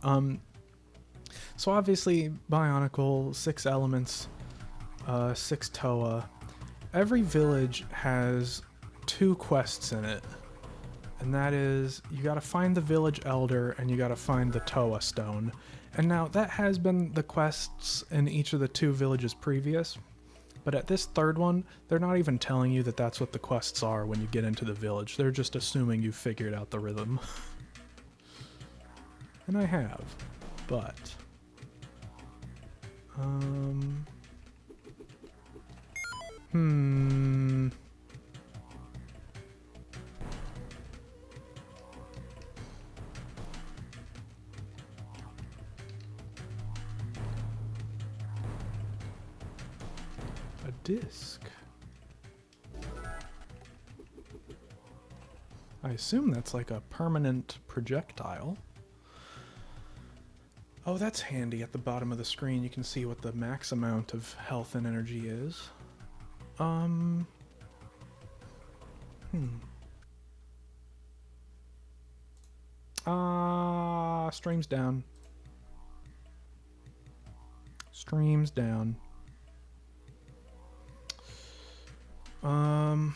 So obviously Bionicle, 6 elements, 6 Toa. Every village has 2 quests in it, and that is you gotta find the village elder and you gotta find the Toa stone. And now that has been the quests in each of the 2 villages previous. But at this third one, they're not even telling you that that's what the quests are when you get into the village. They're just assuming you figured out the rhythm. And I have. But... A disc. I assume that's like a permanent projectile. Oh, that's handy. At the bottom of the screen you can see what the max amount of health and energy is. Streams down. Streams down. Well,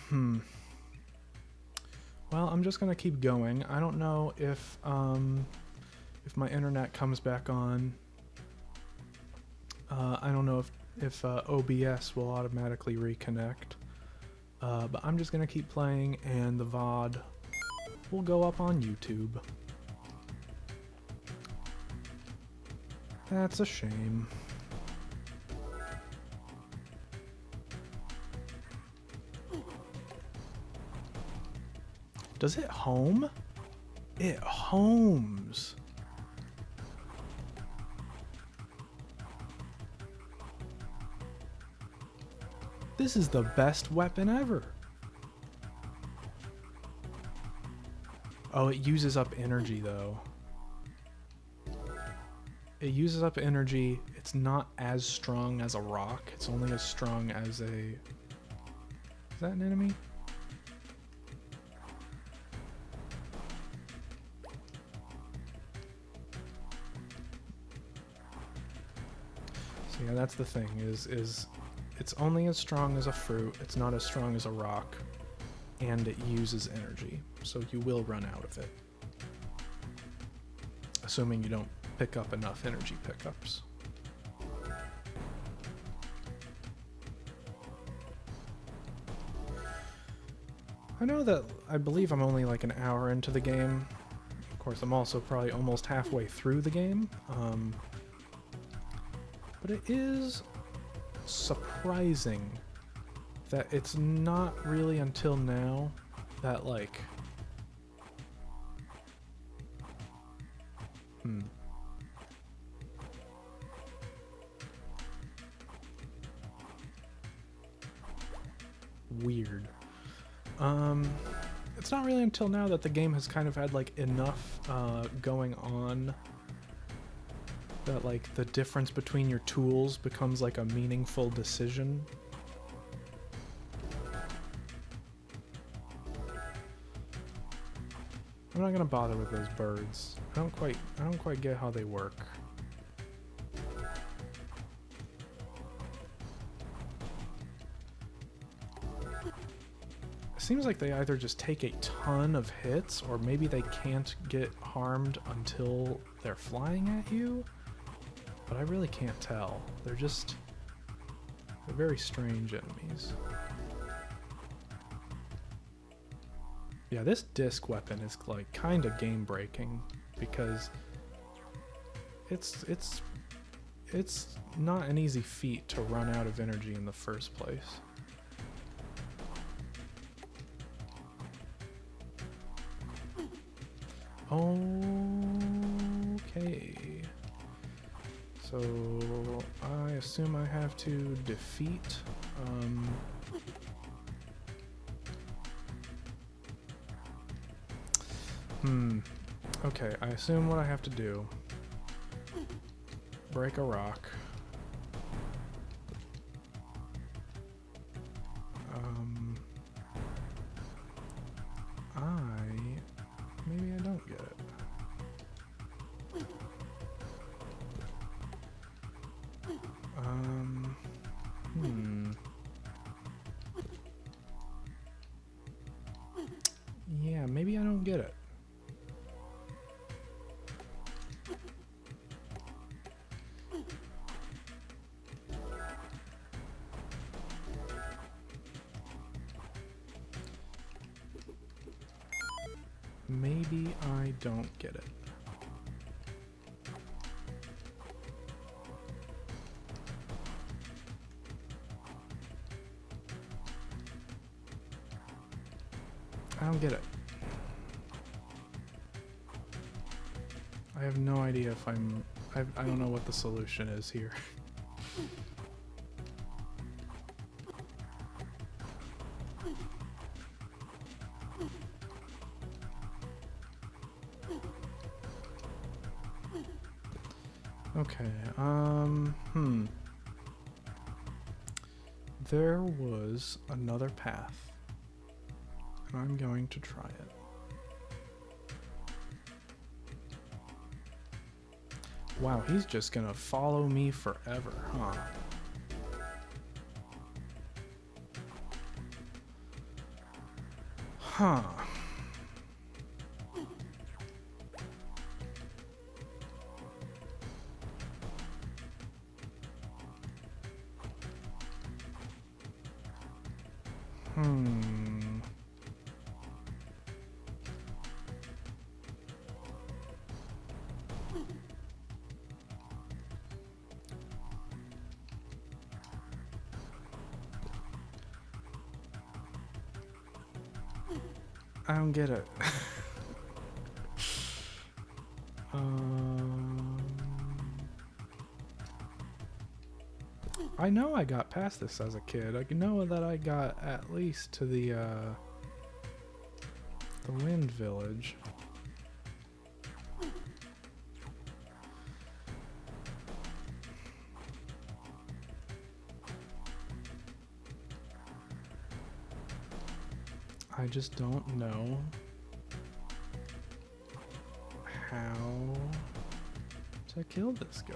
I'm just gonna keep going. I don't know if my internet comes back on. I don't know if OBS will automatically reconnect. But I'm just gonna keep playing, and the VOD will go up on YouTube. That's a shame. Does it home? It homes. This is the best weapon ever. Oh, it uses up energy though. It uses up energy. It's not as strong as a rock. It's only as strong as a... Is that an enemy? So yeah, that's the thing, is it's only as strong as a fruit. It's not as strong as a rock. And it uses energy. So you will run out of it. Assuming you don't pick up enough energy pickups. I know that I believe I'm only like an hour into the game. Of course, I'm also probably almost halfway through the game. But it is surprising that it's not really until now that like... Weird. It's not really until now that the game has kind of had like enough going on that like the difference between your tools becomes like a meaningful decision. I'm not gonna bother with those birds. I don't quite get how they work. It seems like they either just take a ton of hits, or maybe they can't get harmed until they're flying at you. but I really can't tell. They're very strange enemies. Yeah, this disc weapon is like kind of game breaking because it's not an easy feat to run out of energy in the first place. Okay. So I assume I have to defeat okay, I assume what I have to do. Break a rock. Maybe I don't get it. Yeah, maybe I don't get it. Maybe I don't get it. I don't get it. I have no idea if I don't know what the solution is here. Okay, there was another path, and I'm going to try it. Wow, he's just gonna follow me forever, huh? Huh. I don't get it. I know I got past this as a kid. I know that I got at least to the Wind Village. I just don't know how to kill this guy.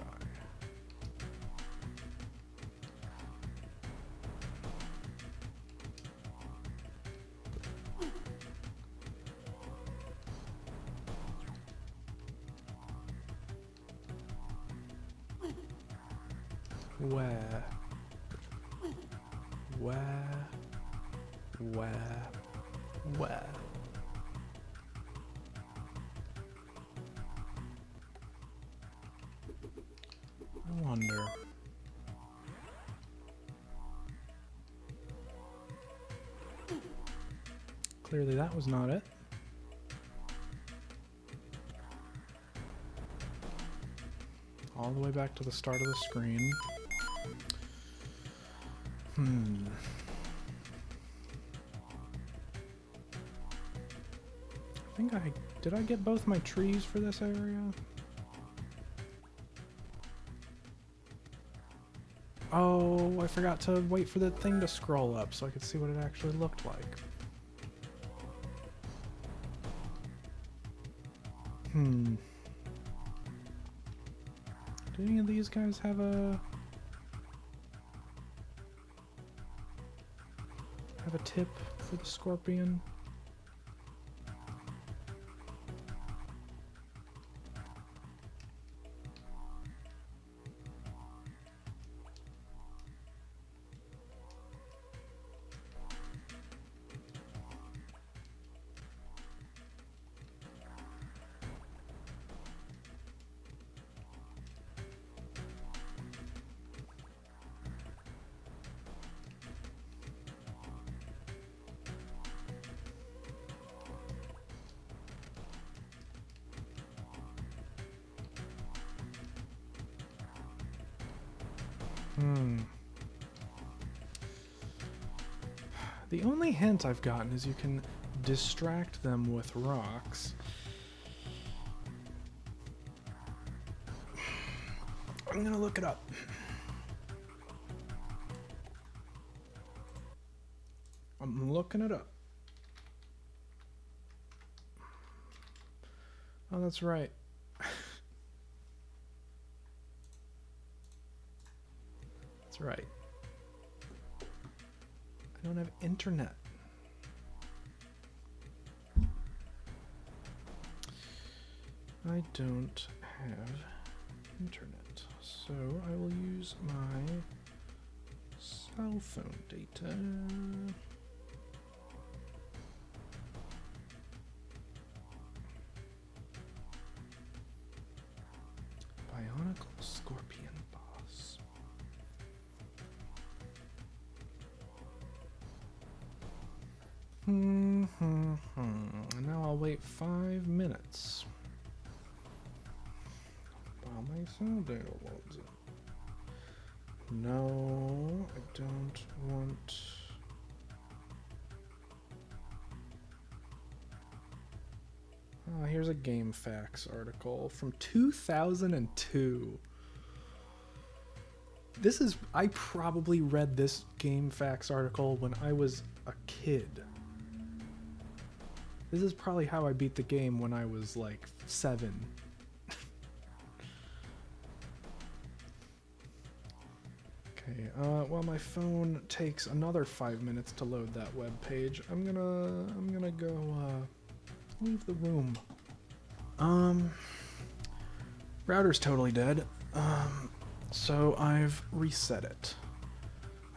Where? I wonder. Clearly that was not it. All the way back to the start of the screen. Did I get both my trees for this area? Oh, I forgot to wait for the thing to scroll up so I could see what it actually looked like. Do any of these guys have a tip for the scorpion? The only hint I've gotten is you can distract them with rocks. I'm gonna look it up. I'm looking it up. Oh, that's right. That's right. I don't have internet. I don't have internet, so I will use my cell phone data. Bionicle Scorpion boss. Now I'll wait 5 minutes while my cell data loads in. No, I don't want. Oh, here's a GameFAQs article from 2002. I probably read this GameFAQs article when I was a kid. This is probably how I beat the game when I was like 7. Okay, while my phone takes another 5 minutes to load that web page, I'm gonna go leave the room. Router's totally dead. So I've reset it.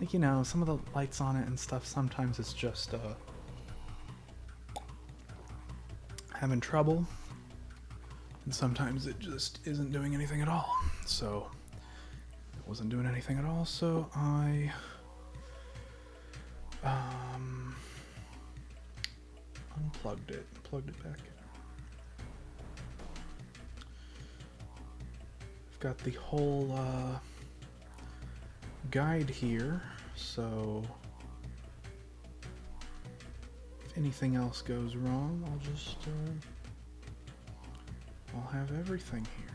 Like, you know, some of the lights on it and stuff, sometimes it's just having trouble, and sometimes it just isn't doing anything at all. So it wasn't doing anything at all, so I unplugged it, plugged it back in. I've got the whole guide here, so if anything else goes wrong, I'll just I'll have everything here.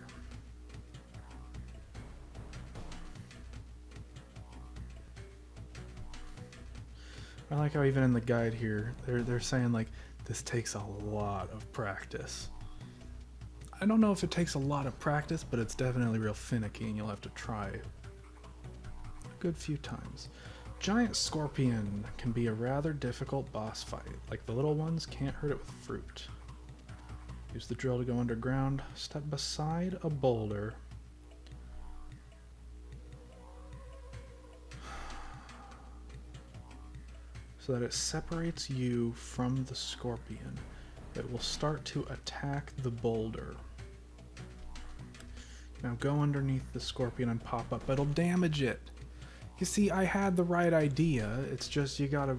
I like how even in the guide here, they're saying like this takes a lot of practice. I don't know if it takes a lot of practice, but it's definitely real finicky, and you'll have to try a good few times. Giant scorpion can be a rather difficult boss fight. Like the little ones, can't hurt it with fruit. Use the drill to go underground. Step beside a boulder. So that it separates you from the scorpion. It will start to attack the boulder. Now go underneath the scorpion and pop up. It'll damage it. You see, I had the right idea. It's just you gotta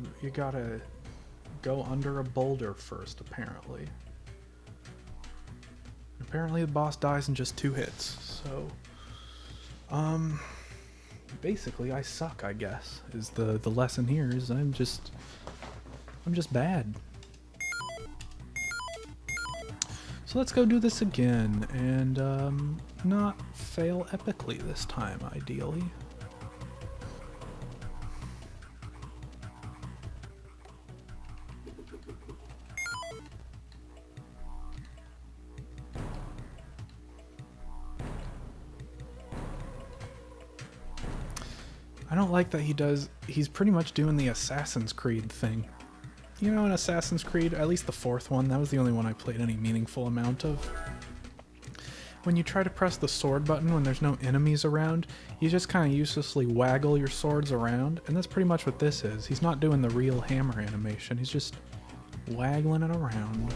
go under a boulder first, apparently. Apparently the boss dies in just 2 hits. So, basically I suck, I guess. Is the lesson here is I'm just bad. So let's go do this again and not fail epically this time, ideally. I don't like that he's pretty much doing the Assassin's Creed thing. You know, in Assassin's Creed, at least the 4th one, that was the only one I played any meaningful amount of. When you try to press the sword button when there's no enemies around, you just kind of uselessly waggle your swords around, and that's pretty much what this is. He's not doing the real hammer animation, he's just waggling it around.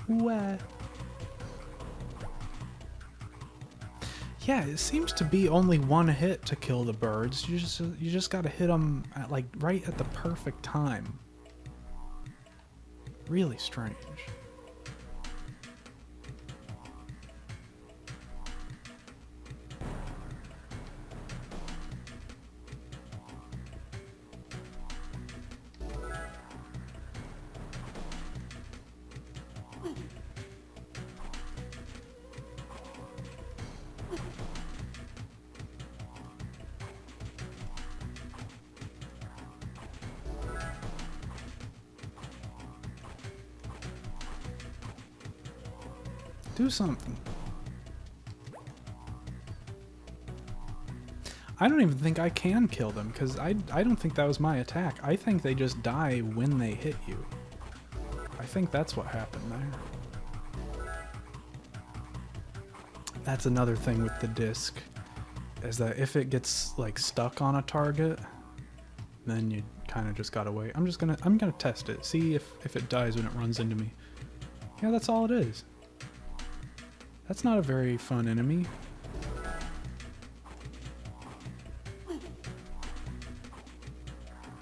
Wah. Yeah, it seems to be only one hit to kill the birds. You just got to hit them at, like, right at the perfect time. Really strange. Do something. I don't even think I can kill them, because I don't think that was my attack. I think they just die when they hit you. I think that's what happened there. That's another thing with the disc, is that if it gets like stuck on a target, then you kind of just gotta wait. I'm gonna test it, see if it dies when it runs into me. Yeah, that's all it is. That's not a very fun enemy.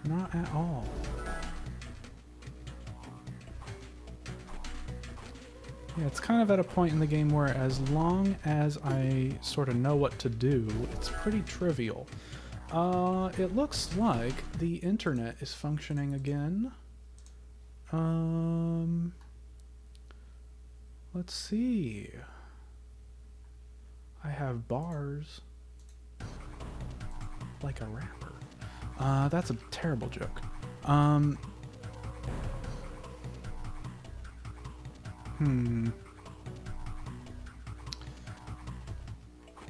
Not at all. Yeah, it's kind of at a point in the game where as long as I sort of know what to do, it's pretty trivial. It looks like the internet is functioning again. Let's see. I have bars. Like a rapper. That's a terrible joke.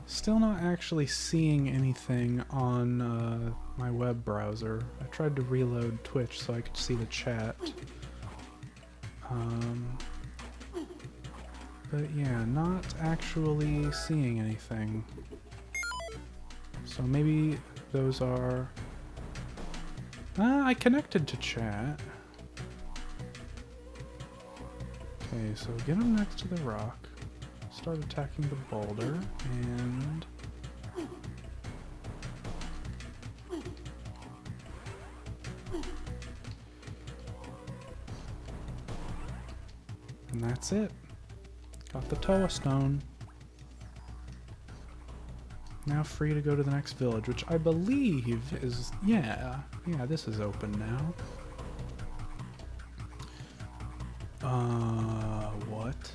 Still not actually seeing anything on my web browser. I tried to reload Twitch so I could see the chat. But yeah, not actually seeing anything. So maybe those are... I connected to chat. Okay, so get him next to the rock. Start attacking the boulder, and... and that's it. Got the Toa Stone. Now free to go to the next village, which I believe is... yeah, this is open now. What?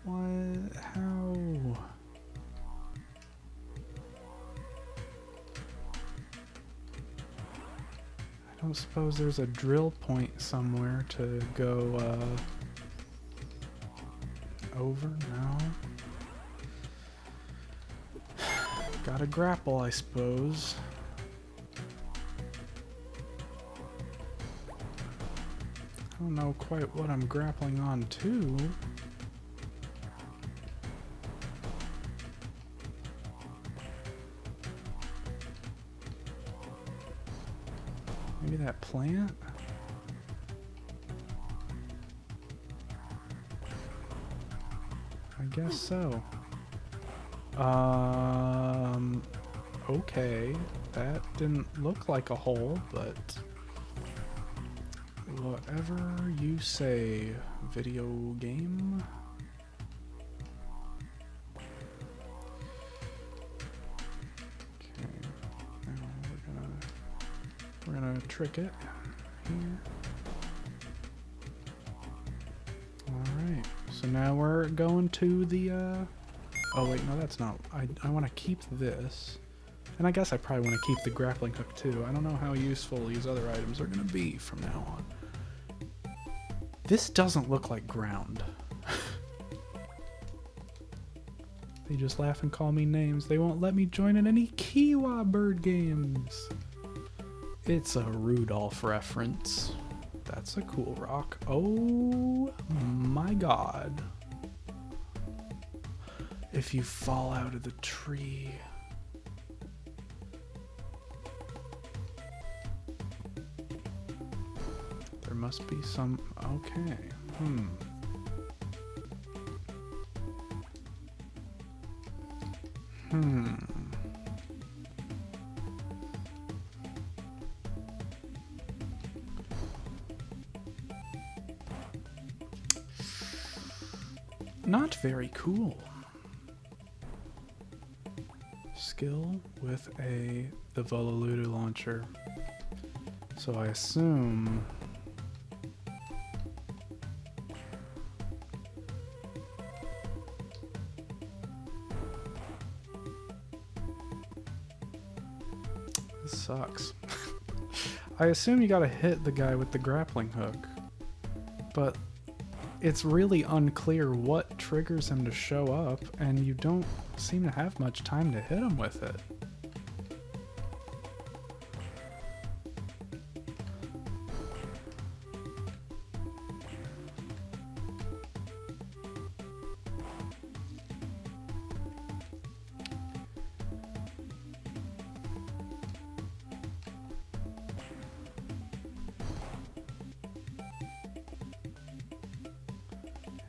What? How? I don't suppose there's a drill point somewhere to go, over? No. Gotta grapple, I suppose. I don't know quite what I'm grappling on to. Maybe that plant? I guess so. Okay. That didn't look like a hole, but whatever you say, video game. Okay. Now we're gonna trick it here. Alright. So now we're going to the oh wait, no, that's not. I want to keep this. And I guess I probably want to keep the grappling hook too. I don't know how useful these other items are going to be from now on. This doesn't look like ground. They just laugh and call me names. They won't let me join in any Kiwa bird games. It's a Rudolph reference. That's a cool rock. Oh my god. If you fall out of the tree... there must be some... okay. Not very cool. Skill with the Vololulu launcher. So I assume this sucks. I assume you gotta hit the guy with the grappling hook, but it's really unclear what triggers him to show up, and you don't seem to have much time to hit him with it.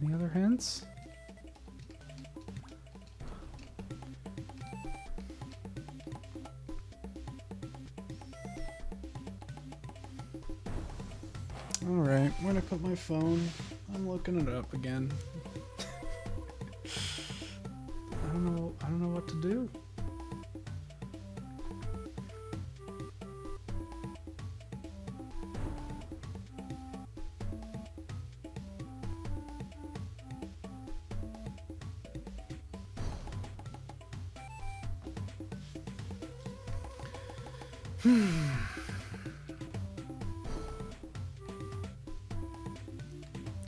Any other hints? Alright, where to put my phone? I'm looking it up again. I don't know what to do.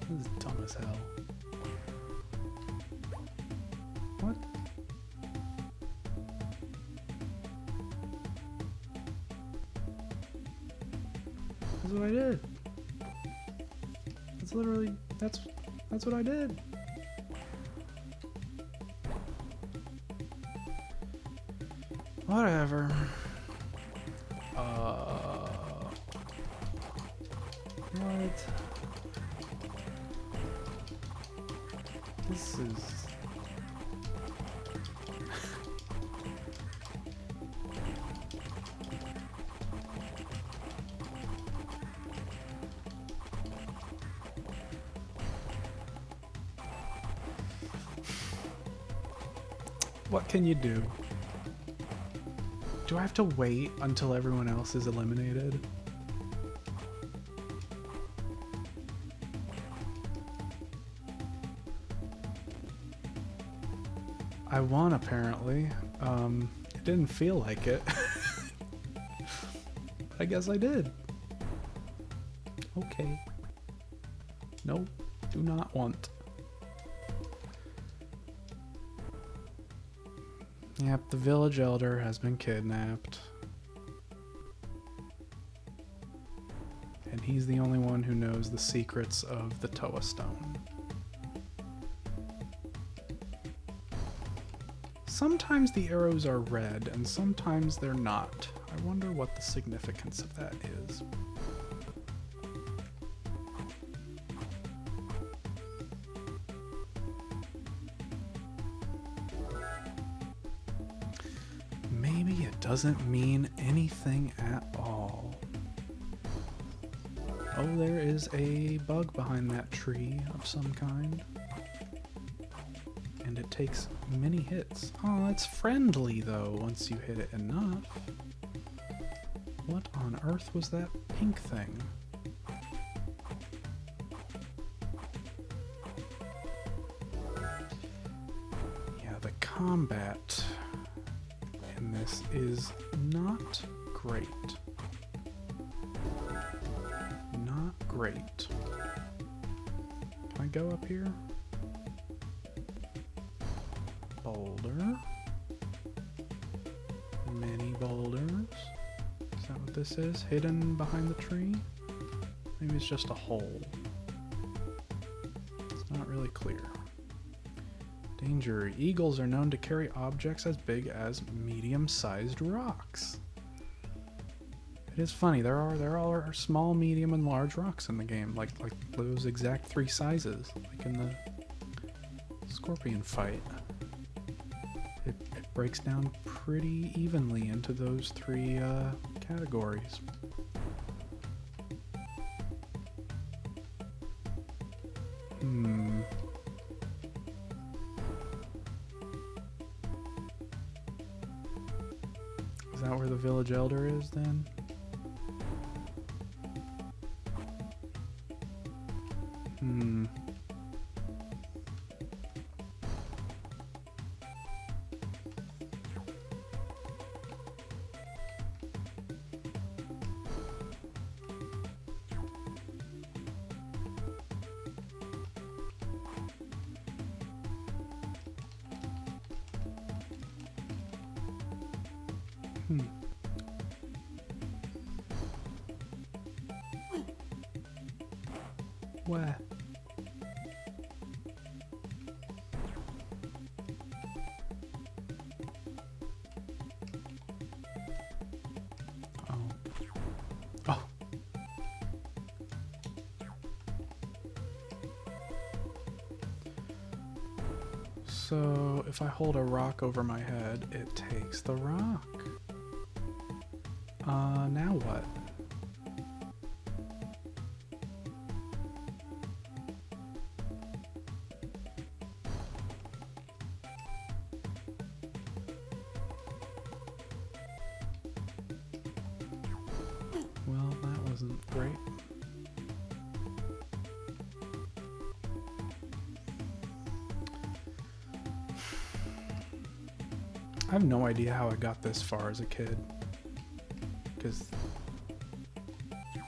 This is dumb as hell. What? That's what I did. That's literally, that's what I did. Whatever. What? This is... What can you do? Do I have to wait until everyone else is eliminated? I won, apparently. It didn't feel like it. But I guess I did. Okay. No, do not want. Yep, the village elder has been kidnapped. And he's the only one who knows the secrets of the Toa Stone. Sometimes the arrows are red, and sometimes they're not. I wonder what the significance of that is. Maybe it doesn't mean anything at all. Oh, there is a bug behind that tree of some kind. And it takes many hits. Oh, it's friendly though, once you hit it enough. What on earth was that pink thing? Yeah, the combat in this is not great. Not great. Can I go up here? Boulder. Many boulders. Is that what this is? Hidden behind the tree? Maybe it's just a hole. It's not really clear. Danger. Eagles are known to carry objects as big as medium-sized rocks. It is funny. There are small, medium, and large rocks in the game, like those exact 3 sizes, like in the scorpion fight. It breaks down pretty evenly into those three categories. Is that where the village elder is then? Where? Oh. Oh. So if I hold a rock over my head, it takes the rock. Now what? Well, that wasn't great. I have no idea how I got this far as a kid, because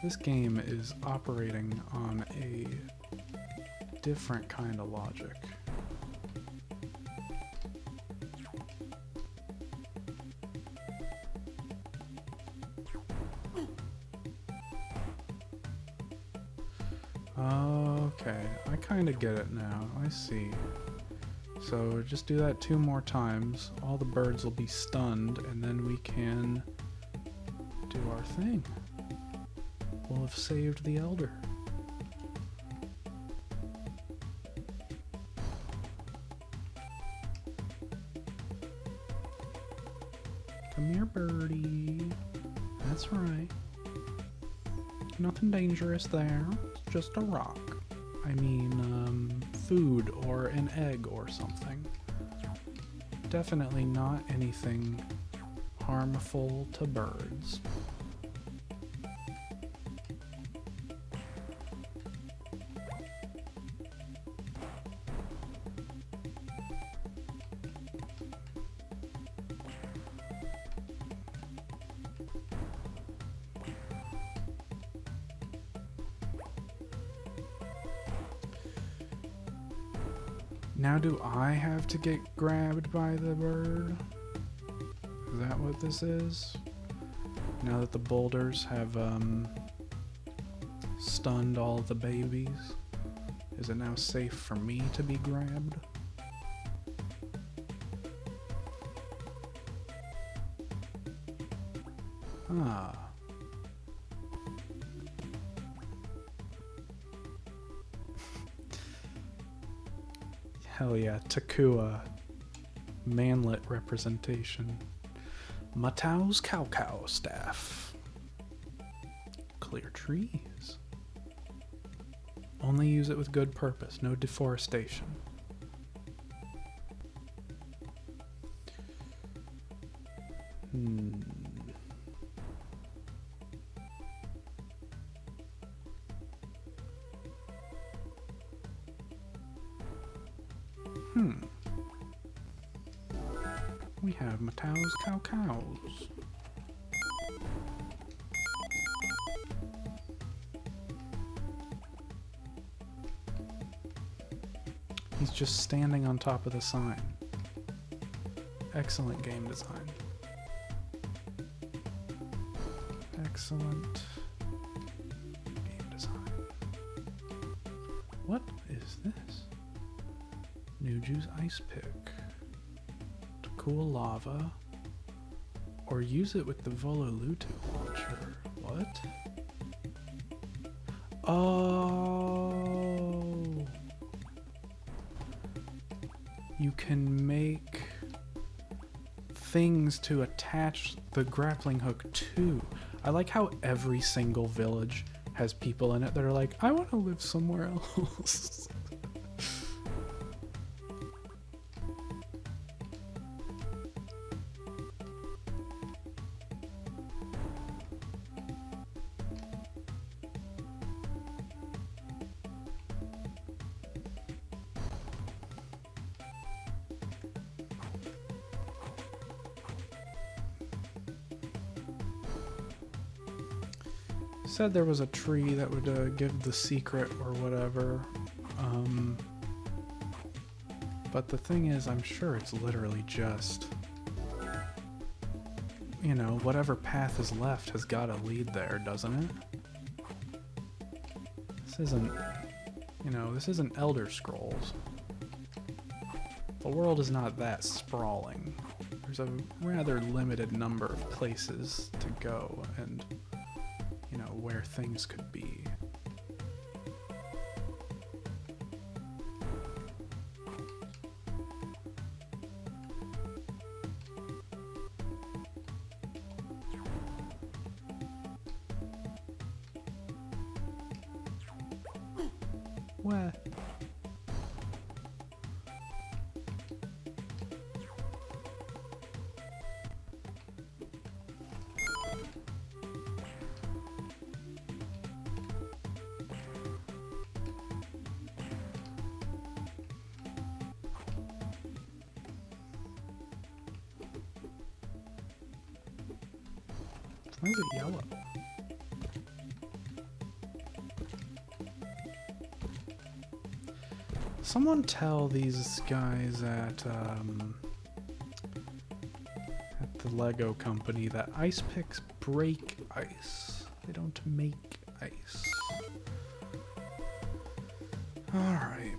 this game is operating on a different kind of logic. Okay, I kind of get it now. I see. So just do that 2 more times. All the birds will be stunned, and then we can do our thing. We'll have saved the elder. Come here, birdie. That's right. Nothing dangerous there. It's just a rock. I mean, food or an egg or something. Definitely not anything harmful to birds. Now do I have to get grabbed by the bird? Is that what this is? Now that the boulders have stunned all of the babies, is it now safe for me to be grabbed? Ah. Hell yeah, Takua. Manlet representation. Matau's cow staff. Clear trees. Only use it with good purpose, no deforestation. We have Matau's cows. He's just standing on top of the sign. Excellent game design. Excellent game design. What is this? Nuju's ice pick. To cool lava. Or use it with the Vololutu launcher. What? Oh! You can make things to attach the grappling hook to. I like how every single village has people in it that are like, I want to live somewhere else. Said there was a tree that would give the secret or whatever. But the thing is, I'm sure it's literally just, you know, whatever path is left has got to lead there, doesn't it? This isn't, you know, this isn't Elder Scrolls. The world is not that sprawling. There's a rather limited number of places to go and, you know, where things could be. What? Why is it yellow? Someone tell these guys at the Lego company that ice picks break ice. They don't make ice. Alright.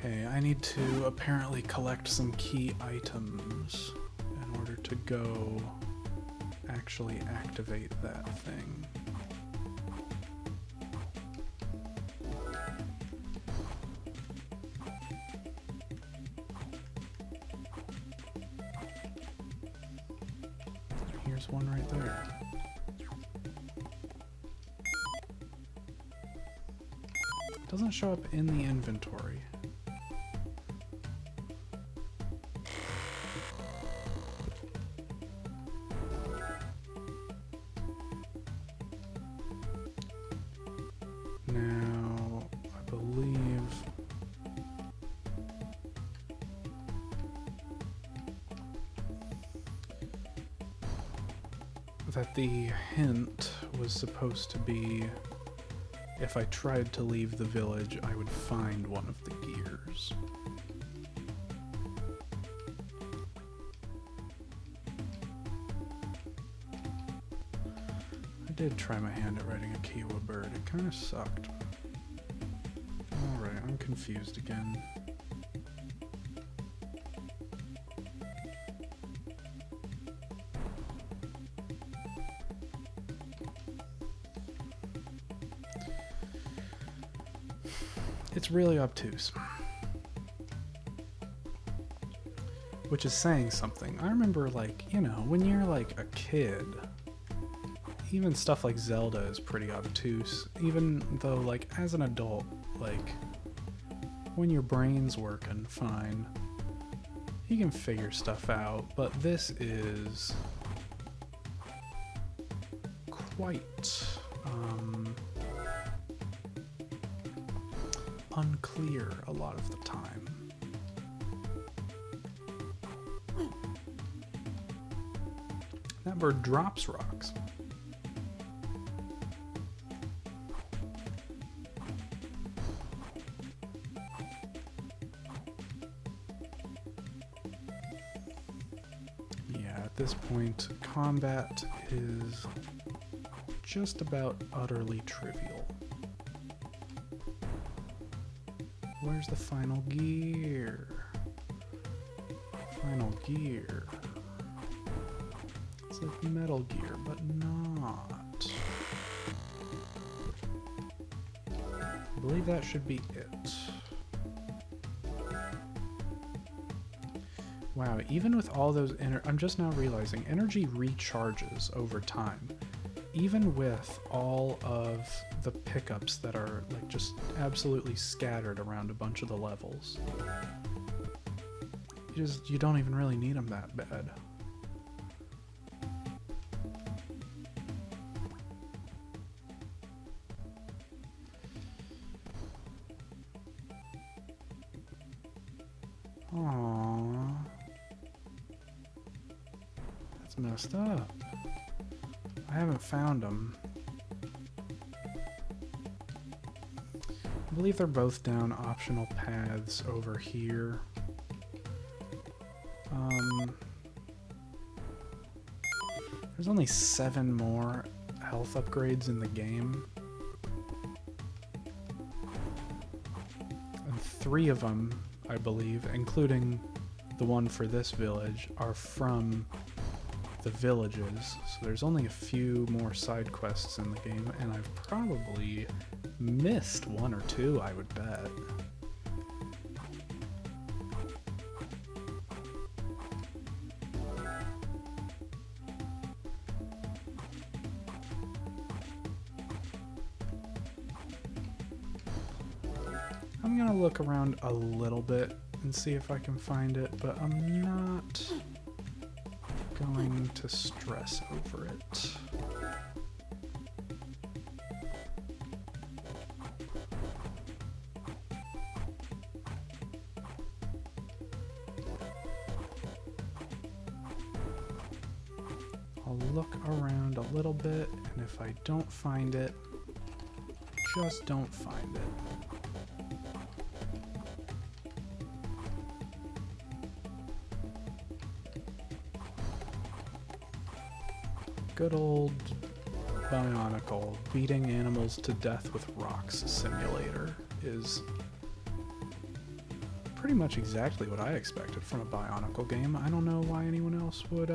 Okay, I need to apparently collect some key items in order to go actually activate that thing. Here's one right there. Doesn't show up in the inventory. Now, I believe that the hint was supposed to be if I tried to leave the village, I would find one of the gears. I did try my hand at writing a Kiwa bird. It kind of sucked. Alright, I'm confused again. It's really obtuse. Which is saying something. I remember, like, you know, when you're like a kid, even stuff like Zelda is pretty obtuse. Even though, like, as an adult, like, when your brain's working fine, you can figure stuff out. But this is quite unclear a lot of the time. That bird drops rocks. Yeah, at this point, combat is just about utterly trivial. Where's the final gear? Final gear. It's like Metal Gear, but not. I believe that should be it. Wow, even with all those I'm just now realizing energy recharges over time. Even with all of the pickups that are like just absolutely scattered around a bunch of the levels. You don't even really need them that bad. Aww. That's messed up. I haven't found them. I believe they're both down optional paths over here. There's only 7 more health upgrades in the game. And 3 of them, I believe, including the one for this village, are from the villages. So there's only a few more side quests in the game, and I've probably missed 1 or 2, I would bet. I'm gonna look around a little bit and see if I can find it, but I'm not going to stress over it. I'll look around a little bit, and if I don't find it, just don't find it. Good old Bionicle, beating animals to death with rocks simulator is pretty much exactly what I expected from a Bionicle game. I don't know why anyone else would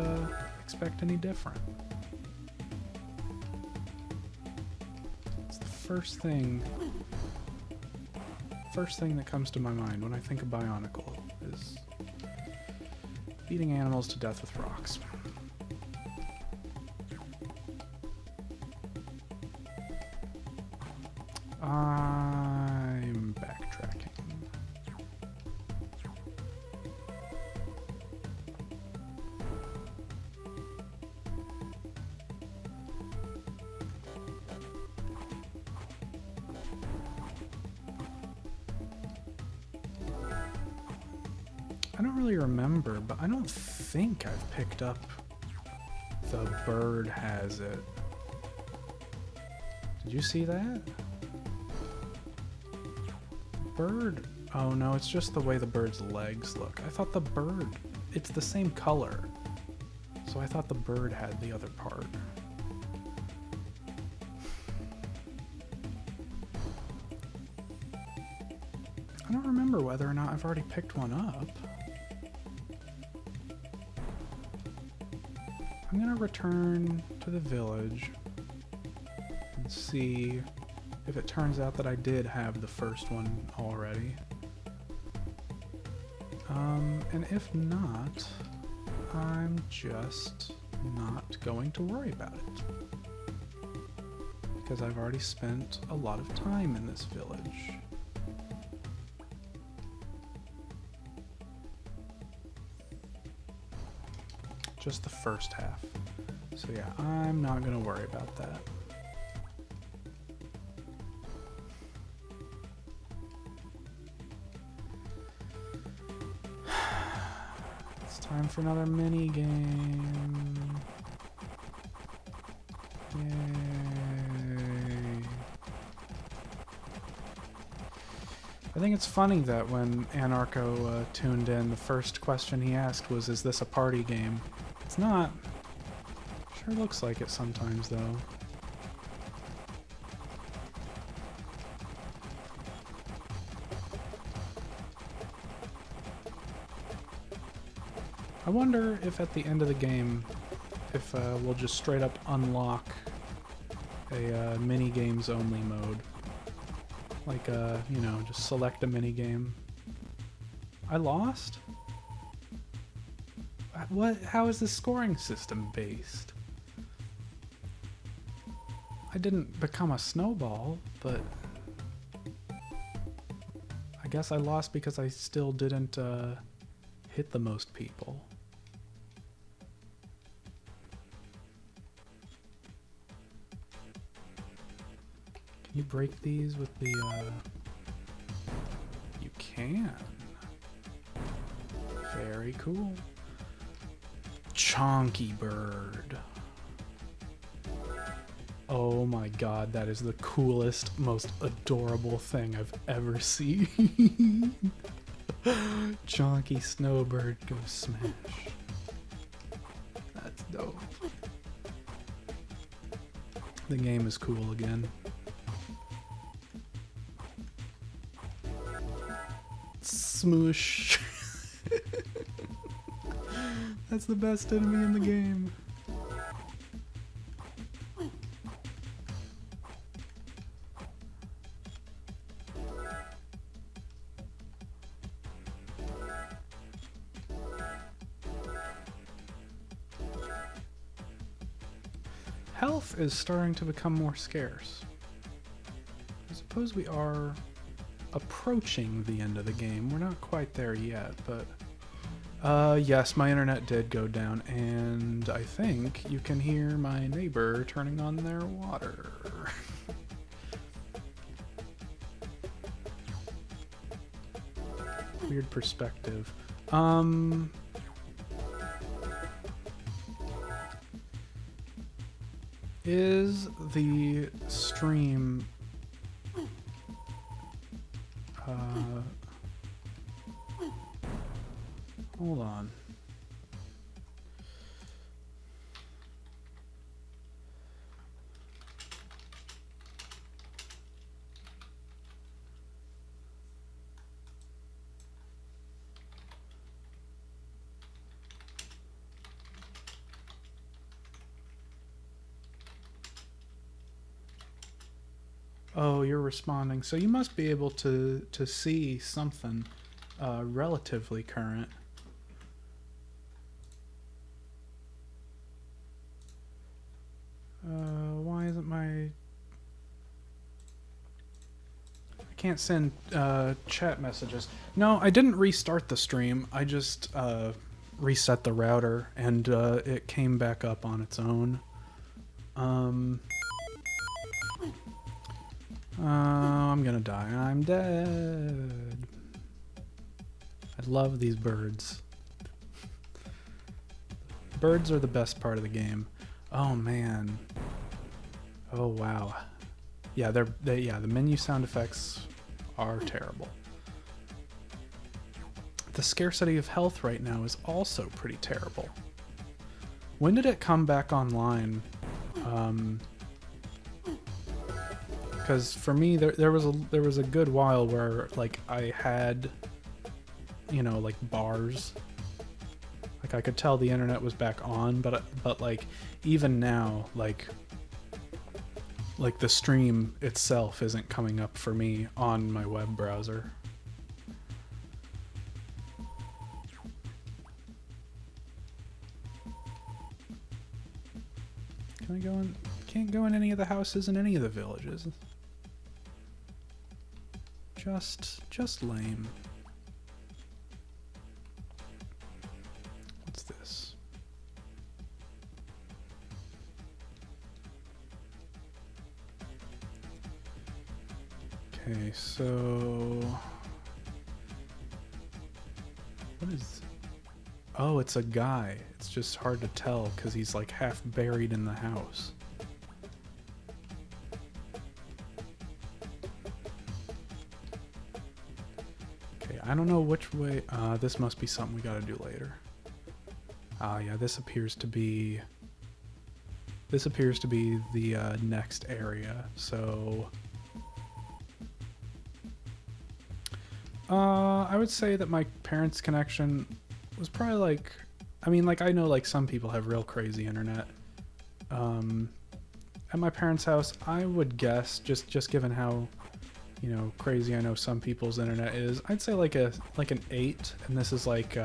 expect any different. It's the first thing that comes to my mind when I think of Bionicle is beating animals to death with rocks. I'm backtracking. I don't really remember, but I don't think I've picked up the bird has it. Did you see that? Bird. Oh no, it's just the way the bird's legs look. I thought the bird, it's the same color. So I thought the bird had the other part. I don't remember whether or not I've already picked one up. I'm gonna return to the village and see if it turns out that I did have the first one already. And if not, I'm just not going to worry about it. Because I've already spent a lot of time in this village. Just the first half. So yeah, I'm not gonna worry about that. It's time for another mini game. Yay. I think it's funny that when Anarcho tuned in, the first question he asked was, "Is this a party game?" It's not. Sure looks like it sometimes, though. I wonder if at the end of the game, if we'll just straight up unlock a mini games only mode. Like, you know, just select a mini game. I lost? What? How is the scoring system based? I didn't become a snowball, but I guess I lost because I still didn't hit the most people. Can you break these with the You can. Very cool. Chonky bird. Oh my god, that is the coolest, most adorable thing I've ever seen. Chonky snowbird go smash. That's dope. The game is cool again. Smoosh. That's the best enemy in the game. Health is starting to become more scarce. I suppose we are approaching the end of the game. We're not quite there yet, but yes, my internet did go down, and I think you can hear my neighbor turning on their water. Weird perspective. Is the stream hold on. Oh, you're responding. So you must be able to see something relatively current. Why isn't my... I can't send chat messages. No, I didn't restart the stream. I just reset the router, and it came back up on its own. I'm gonna die. I'm dead. I love these birds. Birds are the best part of the game. Oh man. Oh wow. Yeah, yeah, the menu sound effects are terrible. The scarcity of health right now is also pretty terrible. When did it come back online? Because for me, there was a good while where like I had, you know, like bars. Like I could tell the internet was back on, but like even now, like like the stream itself isn't coming up for me on my web browser. Can I go in? Can't go in any of the houses in any of the villages. Just lame. What's this? Okay, so what is? Oh, it's a guy. It's just hard to tell because he's like half buried in the house. Okay, I don't know which way. This must be something we gotta do later. Yeah, this appears to be the next area. So I would say that my parents' connection was probably like, I mean, like I know like some people have real crazy internet. At my parents' house, I would guess, just given how, you know, crazy I know some people's internet is, I'd say like an 8, and this is like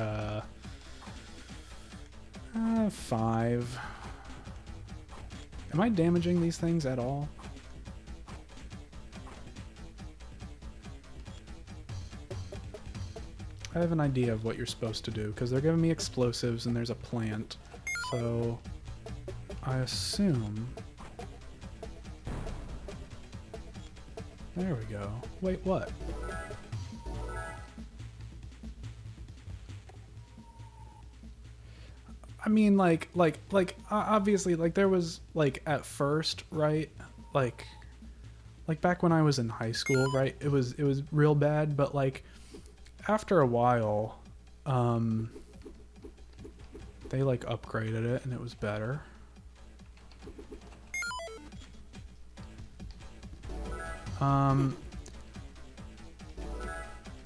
5. Am I damaging these things at all? I have an idea of what you're supposed to do, because they're giving me explosives and there's a plant. So I assume... There we go. Wait, what? I mean, like, obviously, like, there was, like, at first, right? Like back when I was in high school, right? It was real bad, but, like, after a while, they, like, upgraded it, and it was better.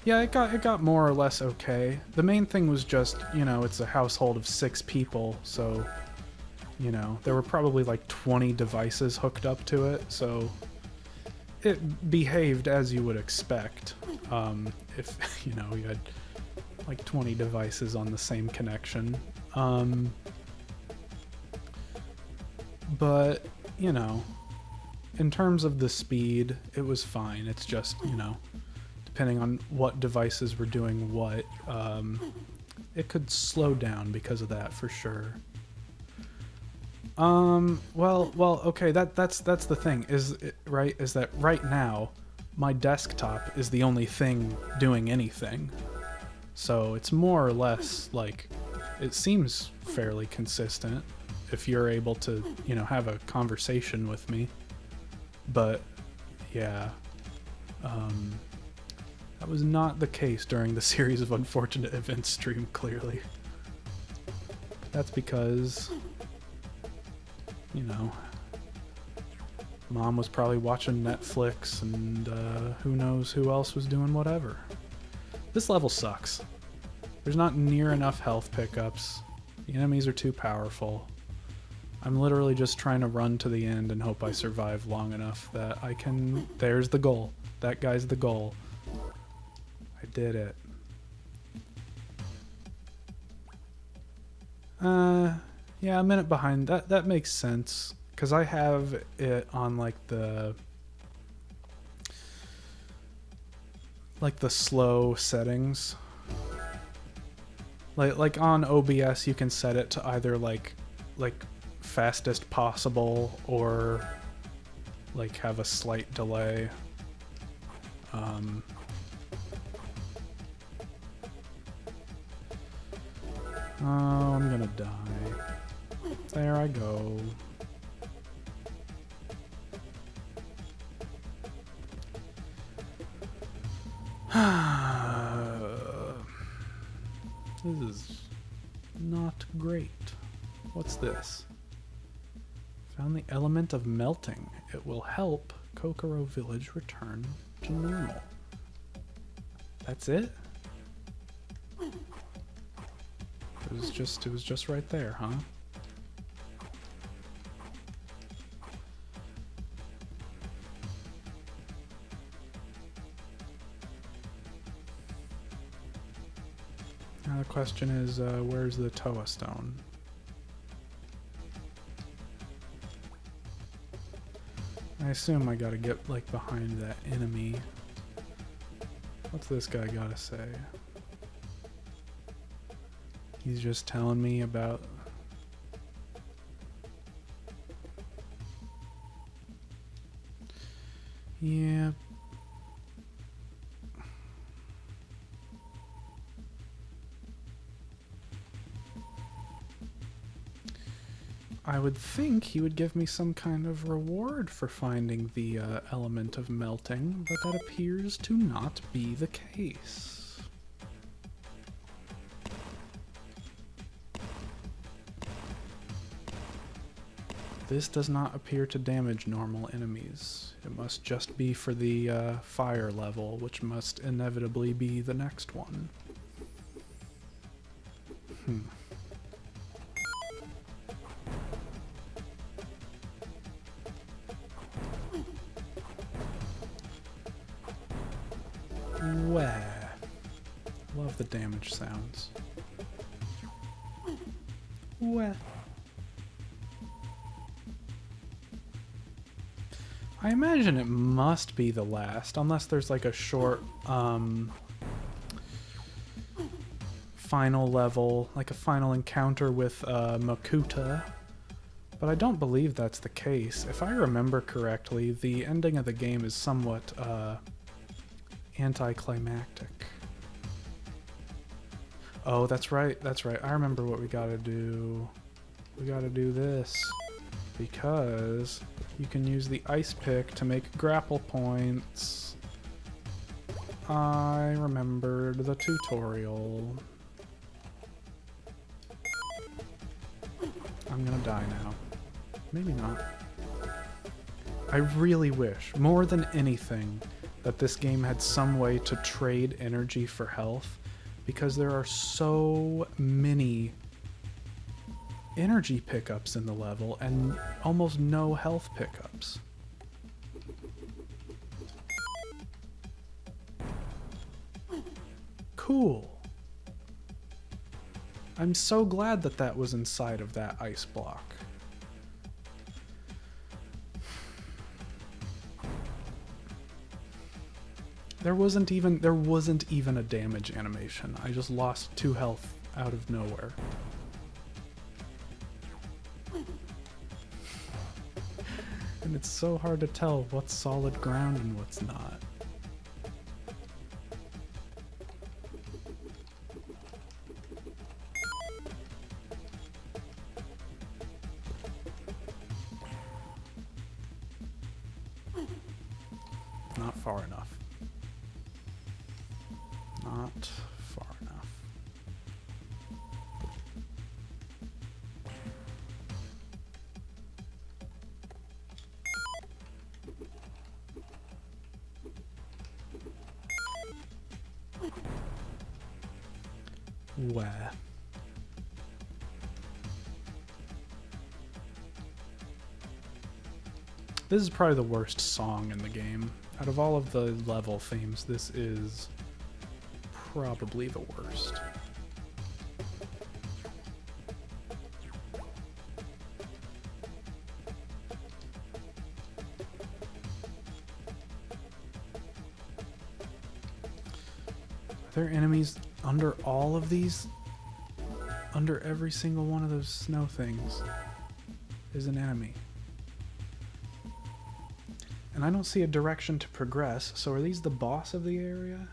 Yeah, it got more or less okay. The main thing was just, you know, it's a household of 6 people, so, you know, there were probably like 20 devices hooked up to it, so it behaved as you would expect. If, you know, you had like 20 devices on the same connection. But, you know, in terms of the speed, it was fine. It's just, you know, depending on what devices were doing what, it could slow down because of that for sure. Well, okay, that's the thing, is that right now my desktop is the only thing doing anything. So it's more or less like, it seems fairly consistent if you're able to, you know, have a conversation with me. But yeah, that was not the case during the series of unfortunate events stream, clearly. That's because, you know, Mom was probably watching Netflix, and who knows who else was doing whatever. This level sucks. There's not near enough health pickups. The enemies are too powerful. I'm literally just trying to run to the end and hope I survive long enough that I can... There's the goal. That guy's the goal. I did it. Yeah, a minute behind. That makes sense. Because I have it on like the slow settings. Like on OBS you can set it to either like fastest possible or like have a slight delay. Oh, I'm gonna die. There I go. This is not great. What's this? Found the element of melting. It will help Kokoro Village return to normal. That's it? It was just right there, huh? Now the question is, where's the Toa Stone? I assume I gotta get, like, behind that enemy. What's this guy gotta say? He's just telling me about... Yeah. I would think he would give me some kind of reward for finding the element of melting, but that appears to not be the case. This does not appear to damage normal enemies. It must just be for the fire level, which must inevitably be the next one. Where? Love the damage sounds. Where? I imagine it must be the last, unless there's like a short, final level, like a final encounter with, Makuta. But I don't believe that's the case. If I remember correctly, the ending of the game is somewhat, anticlimactic. Oh, that's right, that's right. I remember what we gotta do. We gotta do this. Because you can use the ice pick to make grapple points. I remembered the tutorial. I'm gonna die now. Maybe not. I really wish, more than anything, that this game had some way to trade energy for health, because there are so many energy pickups in the level and almost no health pickups. Cool. I'm so glad that that was inside of that ice block. There wasn't even a damage animation. I just lost 2 health out of nowhere. And it's so hard to tell what's solid ground and what's not. Not far enough. Not far enough. Where? This is probably the worst song in the game. Out of all of the level themes, this is probably the worst. Are there enemies under all of these? Under every single one of those snow things is an enemy. And I don't see a direction to progress, so are these the boss of the area?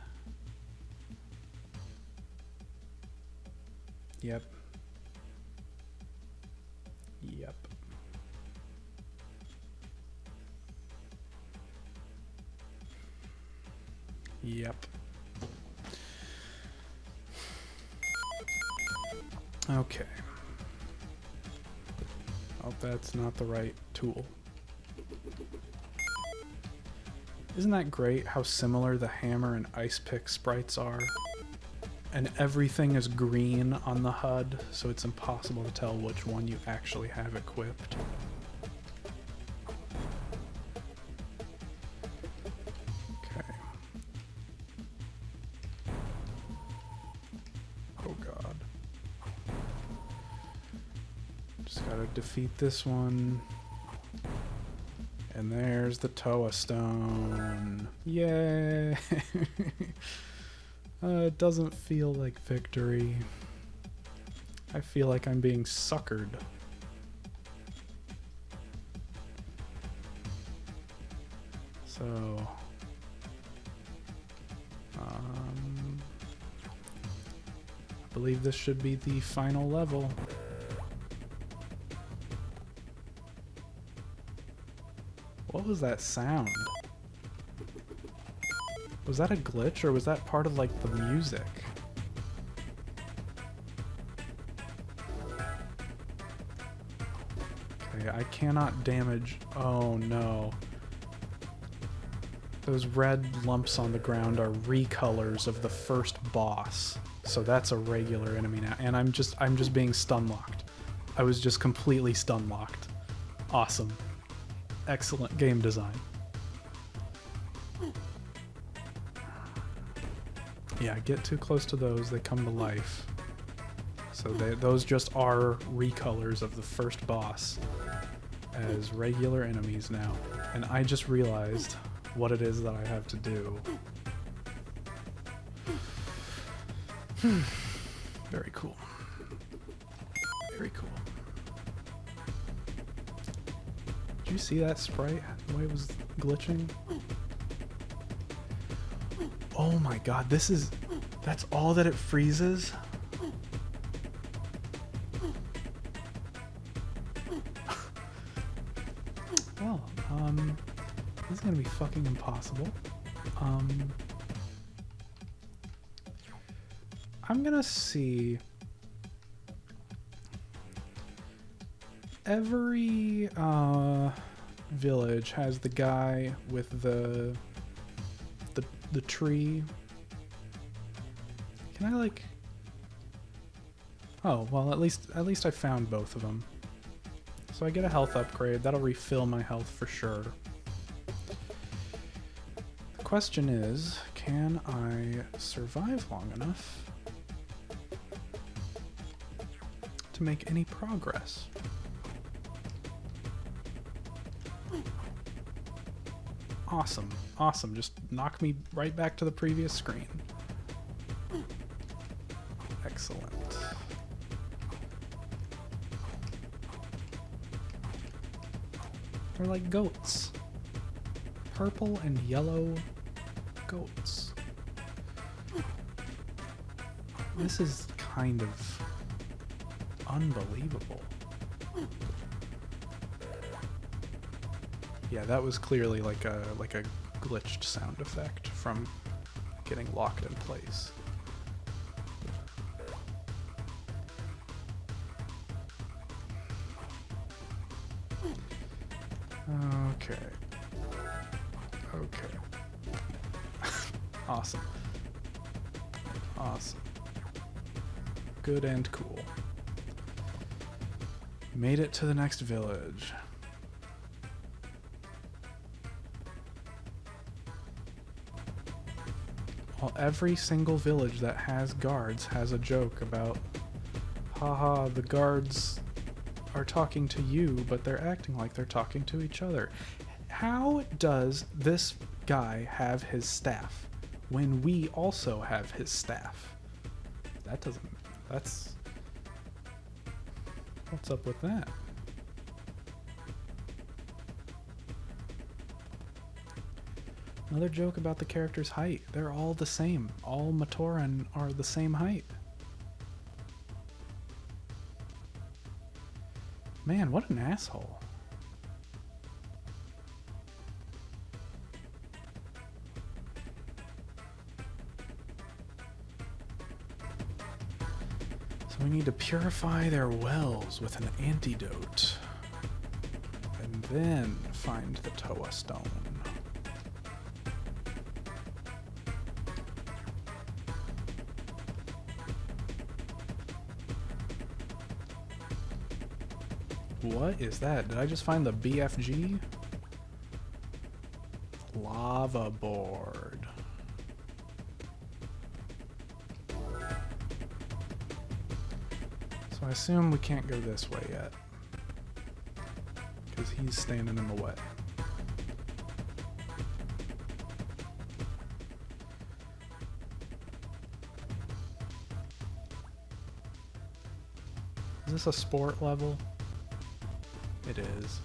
Yep. Yep. Yep. Okay. Oh, that's not the right tool. Isn't that great how similar the hammer and ice pick sprites are? And everything is green on the HUD, so it's impossible to tell which one you actually have equipped. Okay. Oh god. Just gotta defeat this one. And there's the Toa Stone. Yay! It doesn't feel like victory. I feel like I'm being suckered. So... I believe this should be the final level. What was that sound? Was that a glitch, or was that part of, like, the music? Okay, I cannot damage... Oh, no. Those red lumps on the ground are recolors of the first boss. So that's a regular enemy now. And I'm just being stun-locked. I was just completely stun-locked. Awesome. Excellent game design. Yeah, get too close to those, they come to life. So those just are recolors of the first boss as regular enemies now. And I just realized what it is that I have to do. Very cool. Very cool. Did you see that sprite? The way it was glitching? Oh my god, that's all that it freezes? Well, this is gonna be fucking impossible. I'm gonna see... Every village has the guy with the tree. Can I, like... Oh, well, at least I found both of them. So I get a health upgrade. That'll refill my health for sure. The question is, can I survive long enough to make any progress? Awesome. Awesome. Just knock me right back to the previous screen. Excellent. They're like goats. Purple and yellow goats. This is kind of unbelievable. Yeah, that was clearly like a glitched sound effect from getting locked in place. Okay. Okay. Awesome. Awesome. Good and cool. Made it to the next village. Well, every single village that has guards has a joke about, haha, the guards are talking to you, but they're acting like they're talking to each other. How does this guy have his staff when we also have his staff? That's... What's up with that? Another joke about the character's height. They're all the same. All Matoran are the same height. Man, what an asshole. So we need to purify their wells with an antidote. And then find the Toa Stone. What is that? Did I just find the BFG? Lava board. So I assume we can't go this way yet. because he's standing in the way. Is this a sport level? It is.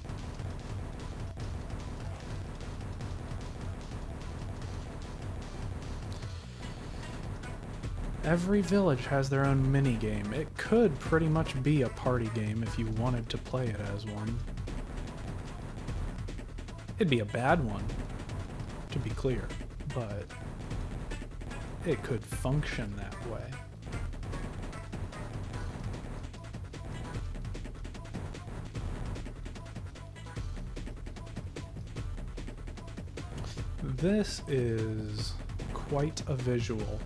Every village has their own mini game. It could pretty much be a party game if you wanted to play it as one. It'd be a bad one, to be clear, but it could function that way. This is quite a visual.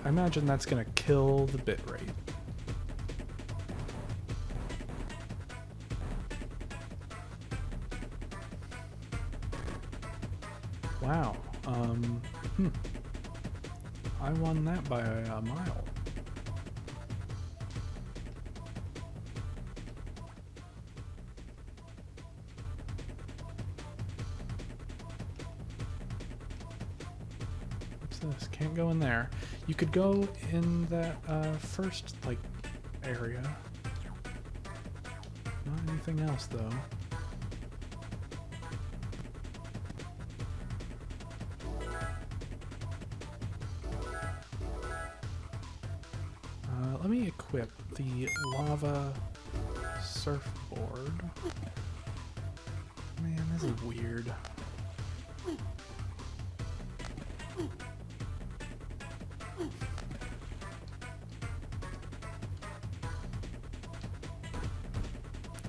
I imagine that's gonna kill the bitrate. Wow. I won that by a mile. What's this? Can't go in there. You could go in that first, like, area. Not anything else, though. Let me equip the lava surfboard. Man, this is weird.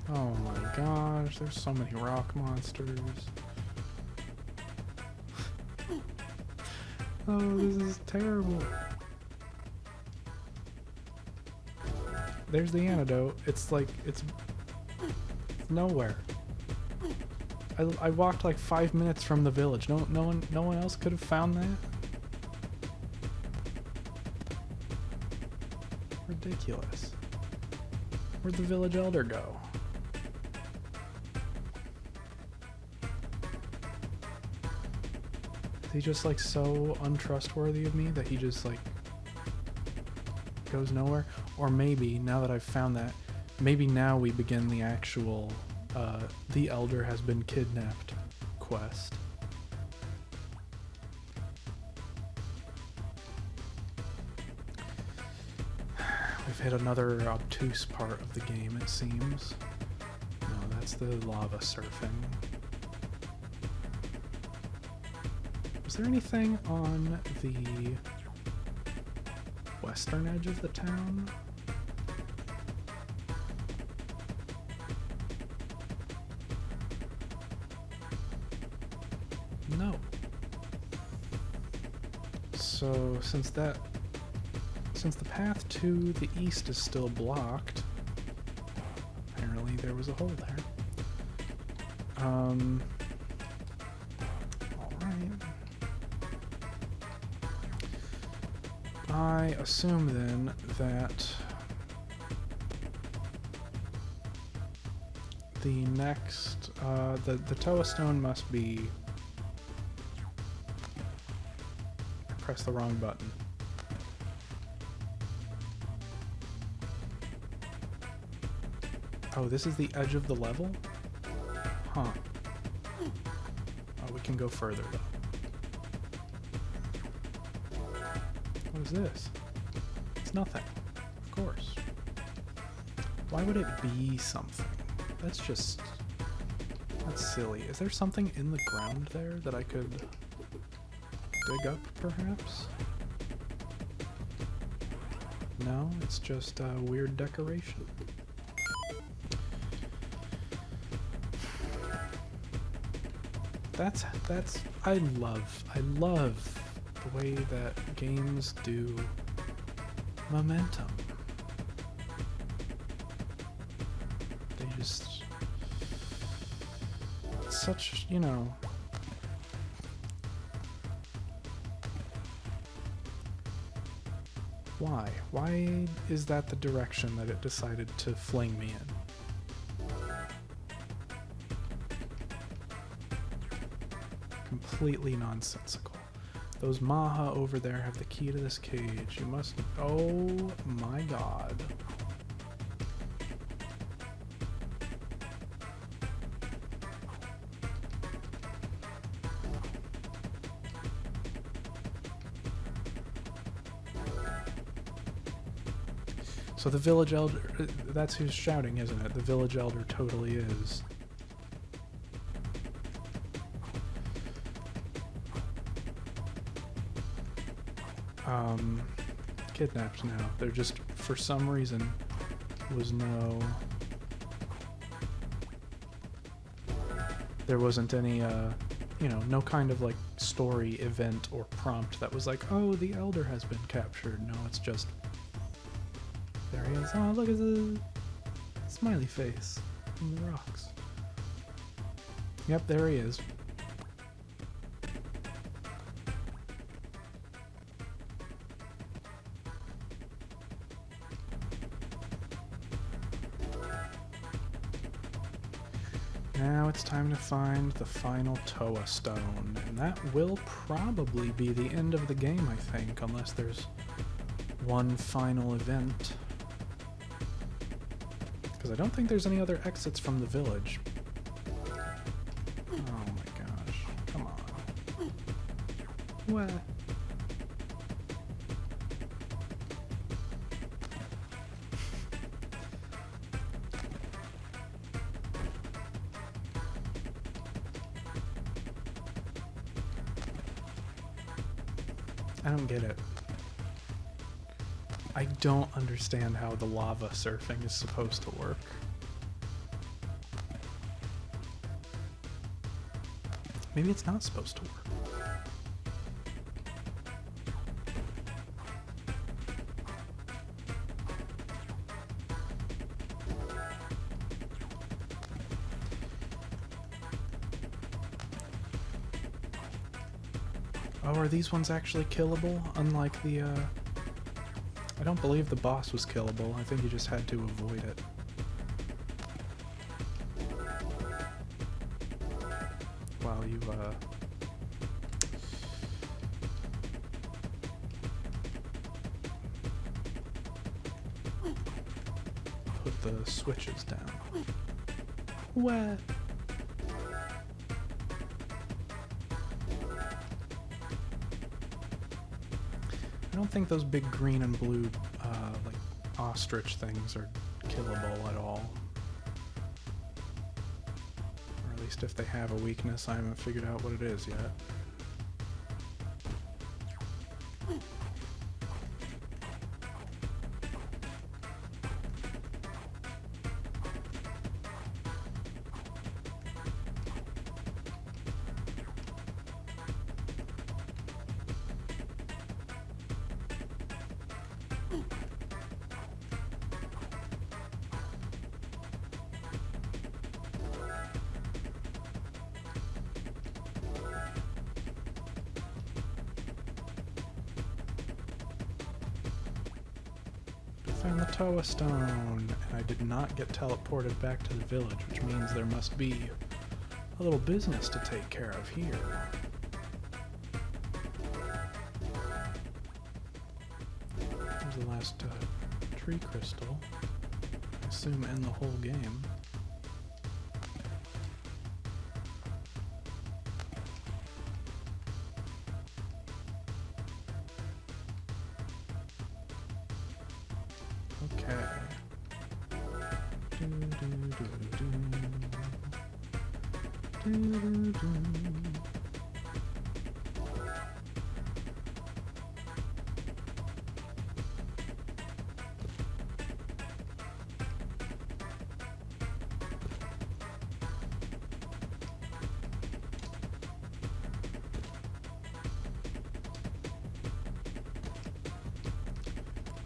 Oh my gosh, there's so many rock monsters. Oh, this is terrible. There's the antidote. It's like, it's nowhere. I walked like 5 minutes from the village. No one else could have found that? Ridiculous. Where'd the village elder go? Is he just like so untrustworthy of me that he just like goes nowhere? Or maybe, now that I've found that, maybe now we begin the actual the elder has been kidnapped quest. We've hit another obtuse part of the game, it seems. No, that's the lava surfing. Is there anything on the western edge of the town? No. So since the path to the east is still blocked, apparently there was a hole there. Alright. I assume then that the next, the Toa Stone must be... I pressed the wrong button. Oh, this is the edge of the level? Huh. Oh, we can go further though. What is this? It's nothing. Of course. Why would it be something? That's just... that's silly. Is there something in the ground there that I could dig up, perhaps? No, it's just a weird decoration. That's I love the way that games do momentum. They just, it's such, you know, why? Why is that the direction that it decided to fling me in? completely nonsensical. Those Maha over there have the key to this cage. You must... Oh my god. So the village elder, that's who's shouting, isn't it? The village elder totally is. Kidnapped now. There just, for some reason, was no... There wasn't any, you know, no kind of, like, story, event, or prompt that was like, oh, the elder has been captured. No, it's just... There he is. Oh, look at the smiley face from the rocks. Yep, there he is. Now it's time to find the final Toa Stone, and that will probably be the end of the game, I think, unless there's one final event. Because I don't think there's any other exits from the village. Oh my gosh. Come on. What? I don't get it. I don't understand how the lava surfing is supposed to work. Maybe it's not supposed to work. Oh, are these ones actually killable? Unlike the, I don't believe the boss was killable. I think you just had to avoid it. While you, put the switches down. What? I don't think those big green and blue, like, ostrich things are killable at all. Or at least if they have a weakness, I haven't figured out what it is yet. Found the Toa Stone, and I did not get teleported back to the village, which means there must be a little business to take care of here. There's the last tree crystal, I assume in the whole game. Okay.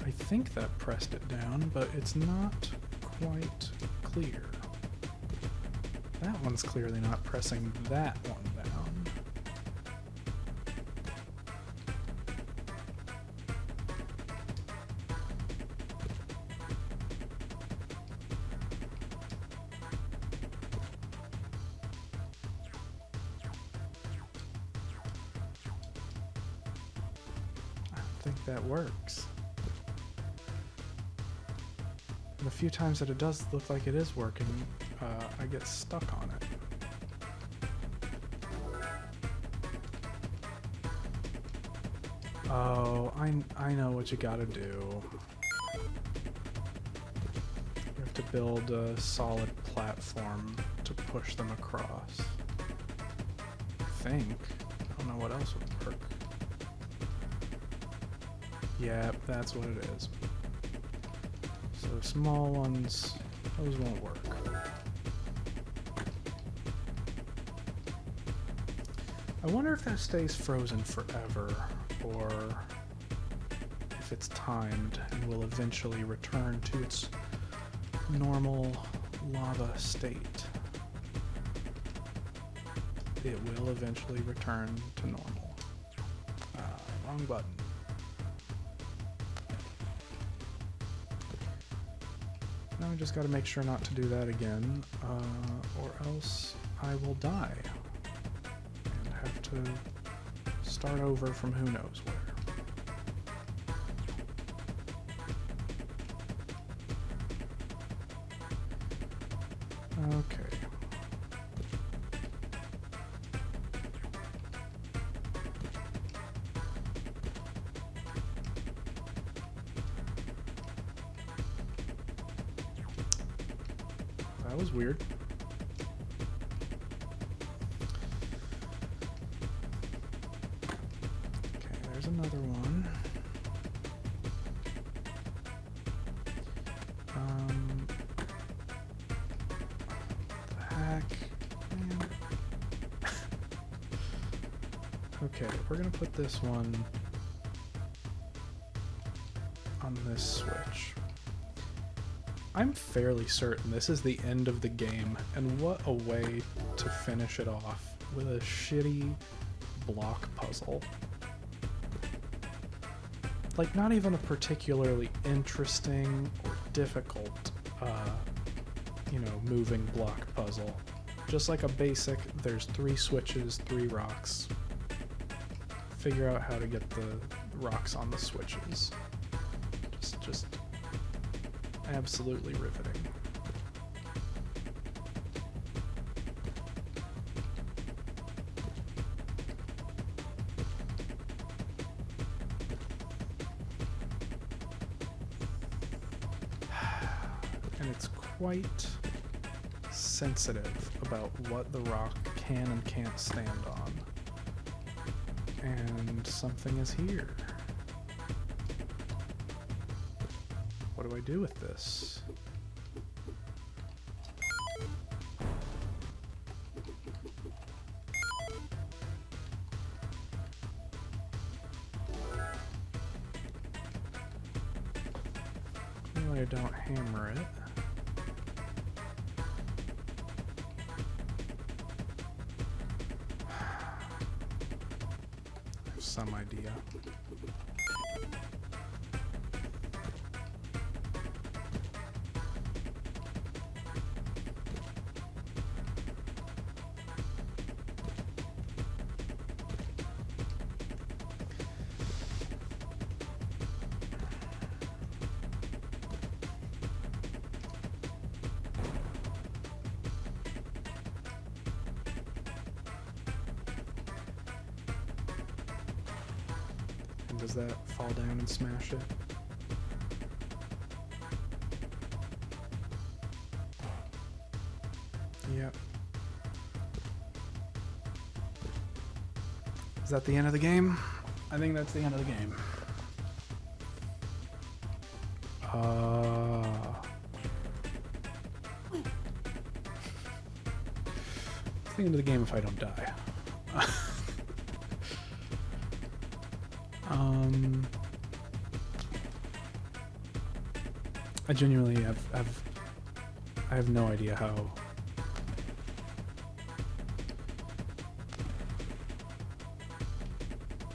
I think that pressed it down, but it's not quite clear. That one's clearly not pressing that one down. think that works. And the few times that it does look like it is working, I get stuck on it. Oh, I know what you gotta do. You have to build a solid platform to push them across. I think. I don't know what else would work. Yeah, that's what it is. So small ones, those won't work. I wonder if that stays frozen forever, or if it's timed and will eventually return to its normal lava state. It will eventually return to normal. Wrong button. Now I just gotta make sure not to do that again, or else I will die and have to start over from who knows where. Okay. That was weird. Okay, there's another one. The heck? Man. Okay, we're gonna put this one on this switch. I'm fairly certain this is the end of the game, and what a way to finish it off with a shitty block puzzle. Like, not even a particularly interesting or difficult, moving block puzzle. Just like a basic, there's 3 switches, 3 rocks. Figure out how to get the rocks on the switches. Just absolutely riveting. And it's quite sensitive about what the rock can and can't stand on. And something is here. What do I do with this? Clearly I don't hammer it. I have some idea. Does that fall down and smash it? Yep. Is that the end of the game? I think that's the end of the game. It's the end of the game if I don't die. I genuinely I have no idea how.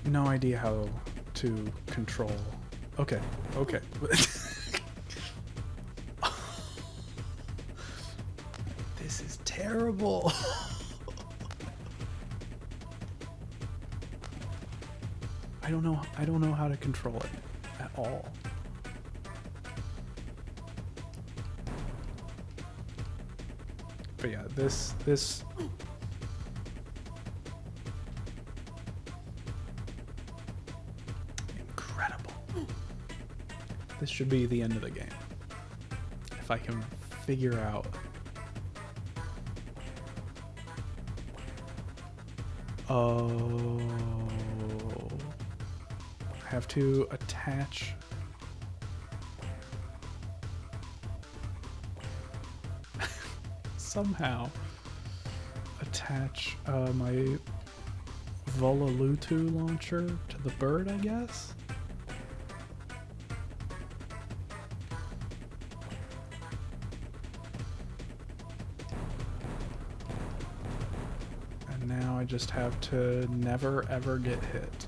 No idea how to control. Okay. This is terrible. I don't know how to control it at all. But yeah, this incredible. This should be the end of the game. If I can figure out. Oh, I have to attach. Somehow attach my Volalutu launcher to the bird, I guess. And now I just have to never ever get hit.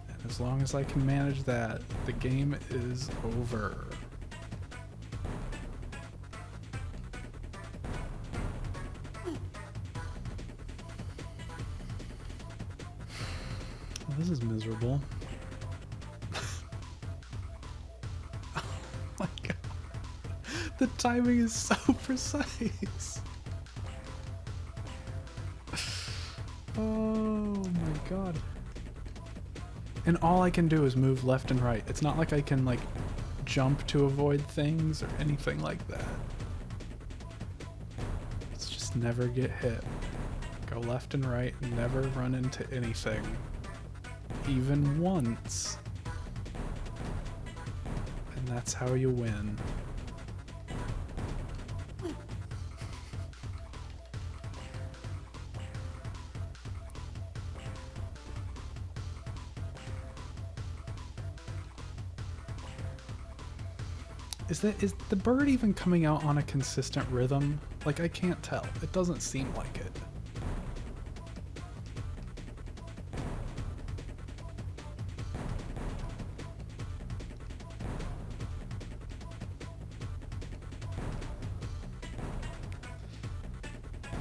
And as long as I can manage that, the game is over. This is miserable. Oh my god. The timing is so precise. Oh my god. And all I can do is move left and right. It's not like I can like jump to avoid things or anything like that. It's just never get hit. Go left and right and never run into anything. Even once. And that's how you win. Is the bird even coming out on a consistent rhythm? Like, I can't tell. It doesn't seem like it.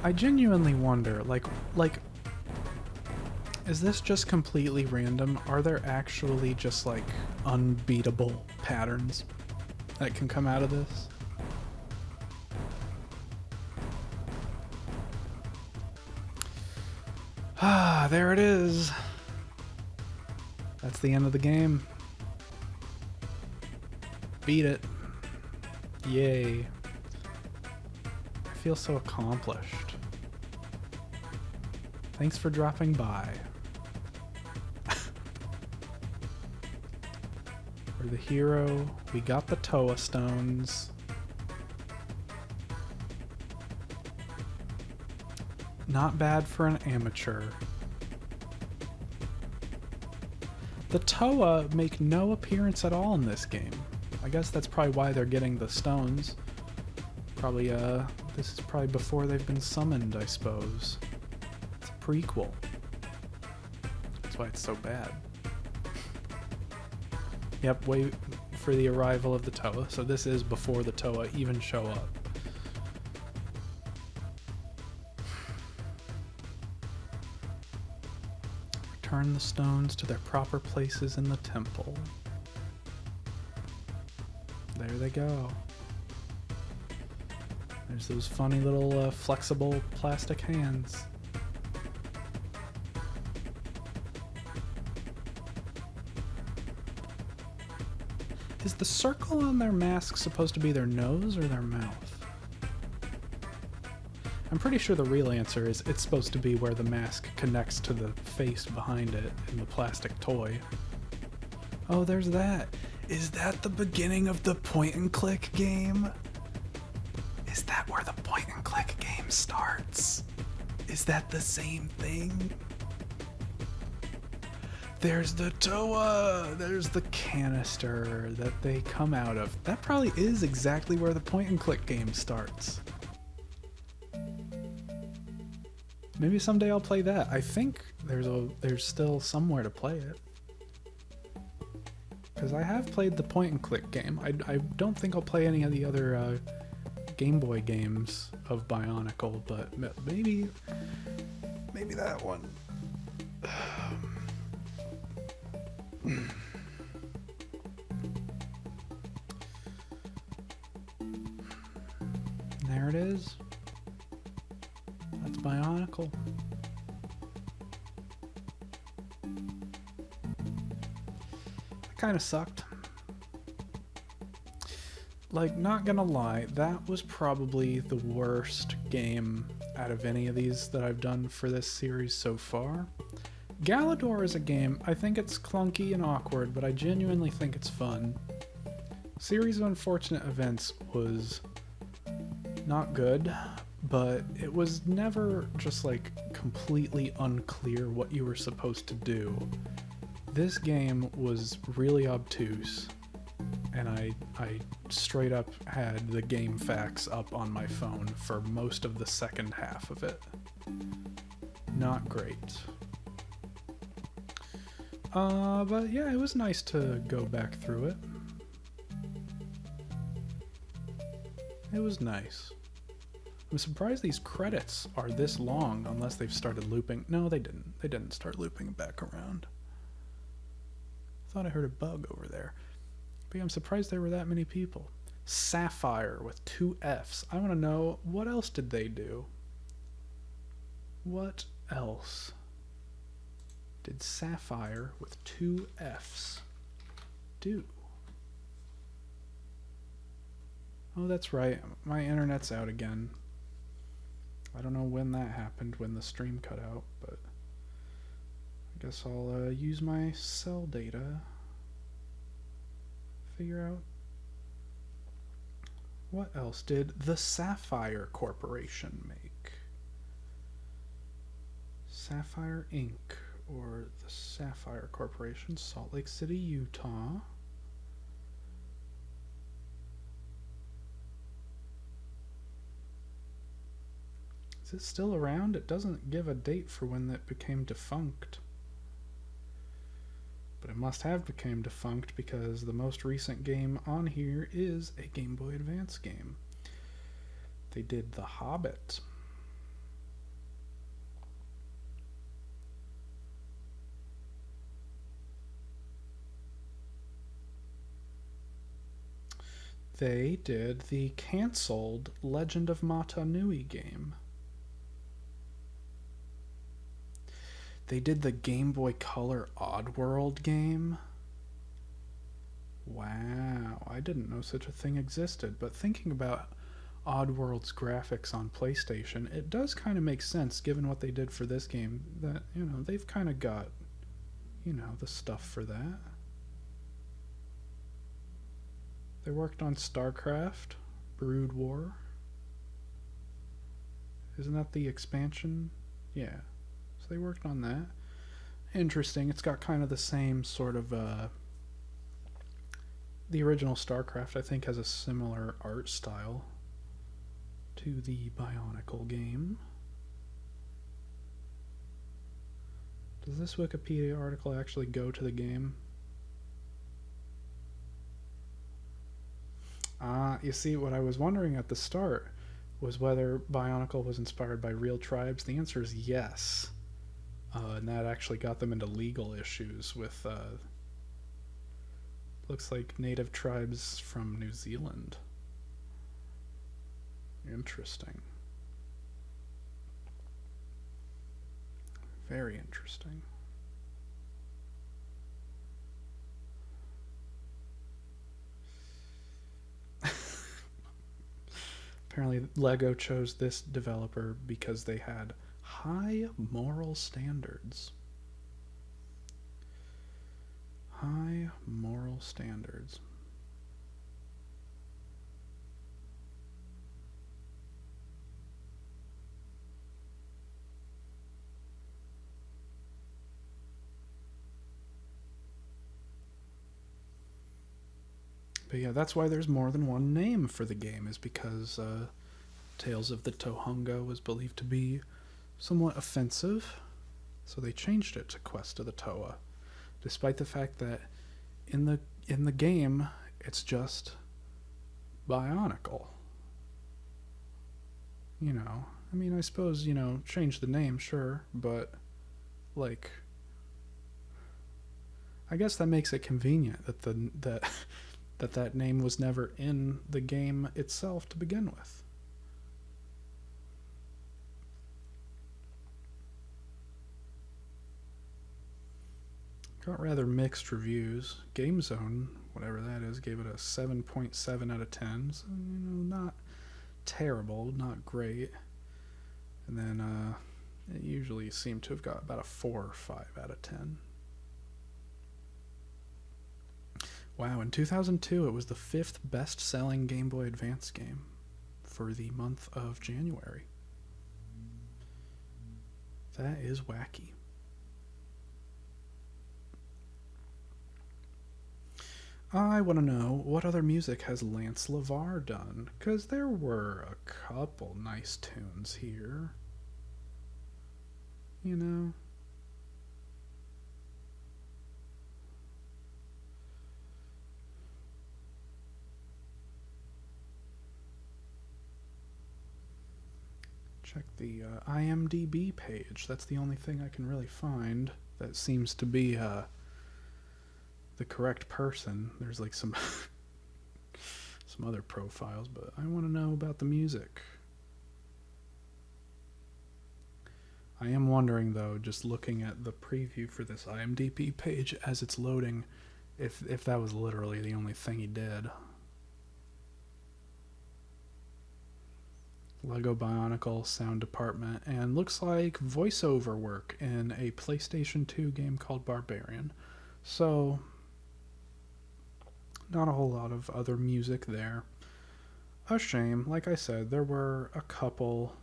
I genuinely wonder, like, is this just completely random? Are there actually just, like, unbeatable patterns that can come out of this? Ah, there it is. That's the end of the game. Beat it. Yay. I feel so accomplished. Thanks for dropping by. We're the hero. We got the Toa stones. Not bad for an amateur. The Toa make no appearance at all in this game. I guess that's probably why they're getting the stones. Probably, this is probably before they've been summoned, I suppose. It's a prequel. That's why it's so bad. Yep, wait for the arrival of the Toa. So this is before the Toa even show up. Return the stones to their proper places in the temple. There they go. There's those funny little flexible plastic hands. Is the circle on their mask supposed to be their nose or their mouth? I'm pretty sure the real answer is it's supposed to be where the mask connects to the face behind it in the plastic toy. Oh, there's that. Is that the beginning of the point and click game? Is that where the point and click game starts? Is that the same thing? There's the Toa! There's the canister that they come out of. That probably is exactly where the point and click game starts. Maybe someday I'll play that. I think there's still somewhere to play it. Because I have played the point and click game. I don't think I'll play any of the other Game Boy games of Bionicle, but maybe that one. There it is. That's Bionicle. That kind of sucked. Like, not gonna lie, that was probably the worst game out of any of these that I've done for this series so far. Galador is a game, I think it's clunky and awkward, but I genuinely think it's fun. Series of Unfortunate Events was not good, but it was never just like completely unclear what you were supposed to do. This game was really obtuse, and I straight up had the game facts up on my phone for most of the second half of it. Not great. But yeah, it was nice to go back through it. It was nice. I'm surprised these credits are this long unless they've started looping. No, they didn't. They didn't start looping back around. Thought I heard a bug over there. But yeah, I'm surprised there were that many people. Sapphire with 2 Fs. I want to know, what else did they do? What else did Sapphire with 2 Fs do? Oh, that's right. My internet's out again. I don't know when that happened, when the stream cut out, but I guess I'll use my cell data. Figure out what else did the Sapphire Corporation make? Sapphire Inc. or the Sapphire Corporation, Salt Lake City, Utah. Is it still around? It doesn't give a date for when it became defunct. But it must have become defunct because the most recent game on here is a Game Boy Advance game. They did The Hobbit. They did the cancelled Legend of Mata Nui game. They did the Game Boy Color Oddworld game. Wow, I didn't know such a thing existed, but thinking about Oddworld's graphics on PlayStation, it does kind of make sense given what they did for this game that, you know, they've kind of got, you know, the stuff for that. They worked on StarCraft, Brood War. Isn't that the expansion? Yeah. So they worked on that. Interesting. It's got kind of the same sort of the original StarCraft, I think, has a similar art style to the Bionicle game. Does this Wikipedia article actually go to the game? You see, what I was wondering at the start was whether Bionicle was inspired by real tribes. The answer is yes. And that actually got them into legal issues with, looks like native tribes from New Zealand. Interesting. Very interesting. Apparently Lego chose this developer because they had high moral standards. High moral standards. But yeah, that's why there's more than one name for the game, is because Tales of the Tohunga was believed to be somewhat offensive, so they changed it to Quest of the Toa, despite the fact that in the game it's just Bionicle. You know, I mean, I suppose, you know, change the name, sure, but like, I guess that makes it convenient that that name was never in the game itself to begin with. Got rather mixed reviews. GameZone, whatever that is, gave it a 7.7 out of 10. So, not terrible, not great. And then it usually seemed to have got about a 4 or 5 out of 10. Wow, in 2002, it was the 5th best-selling Game Boy Advance game for the month of January. That is wacky. I want to know, what other music has Lance LeVar done? Because there were a couple nice tunes here. You know? Check the IMDb page. That's the only thing I can really find that seems to be the correct person. There's like some some other profiles, but I want to know about the music. I am wondering though, just looking at the preview for this IMDb page as it's loading, if that was literally the only thing he did. Lego Bionicle sound department, and looks like voiceover work in a PlayStation 2 game called Barbarian. So not a whole lot of other music there. A shame. Like I said, there were a couple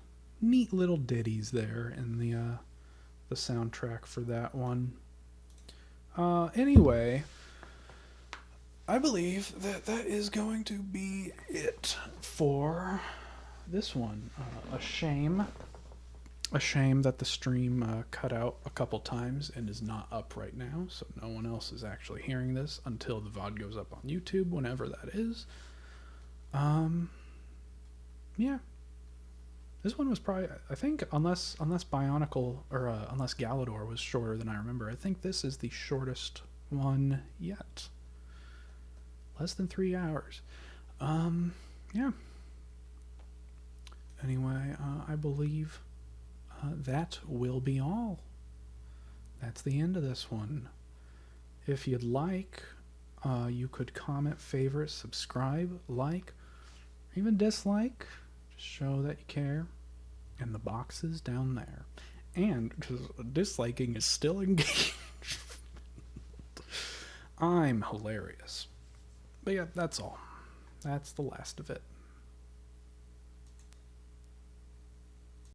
neat little ditties there in the soundtrack for that one. Anyway, I believe that is going to be it for this one. A shame that the stream cut out a couple times and is not up right now, so no one else is actually hearing this until the VOD goes up on YouTube, whenever that is. Yeah. This one was probably, I think, unless Bionicle, or unless Galador was shorter than I remember, I think this is the shortest one yet. Less than 3 hours. Yeah. Anyway, I believe that will be all. That's the end of this one. If you'd like, you could comment, favorite, subscribe, like, or even dislike. Just show that you care. And the box is down there. And disliking is still engaged. I'm hilarious. But yeah, that's all. That's the last of it.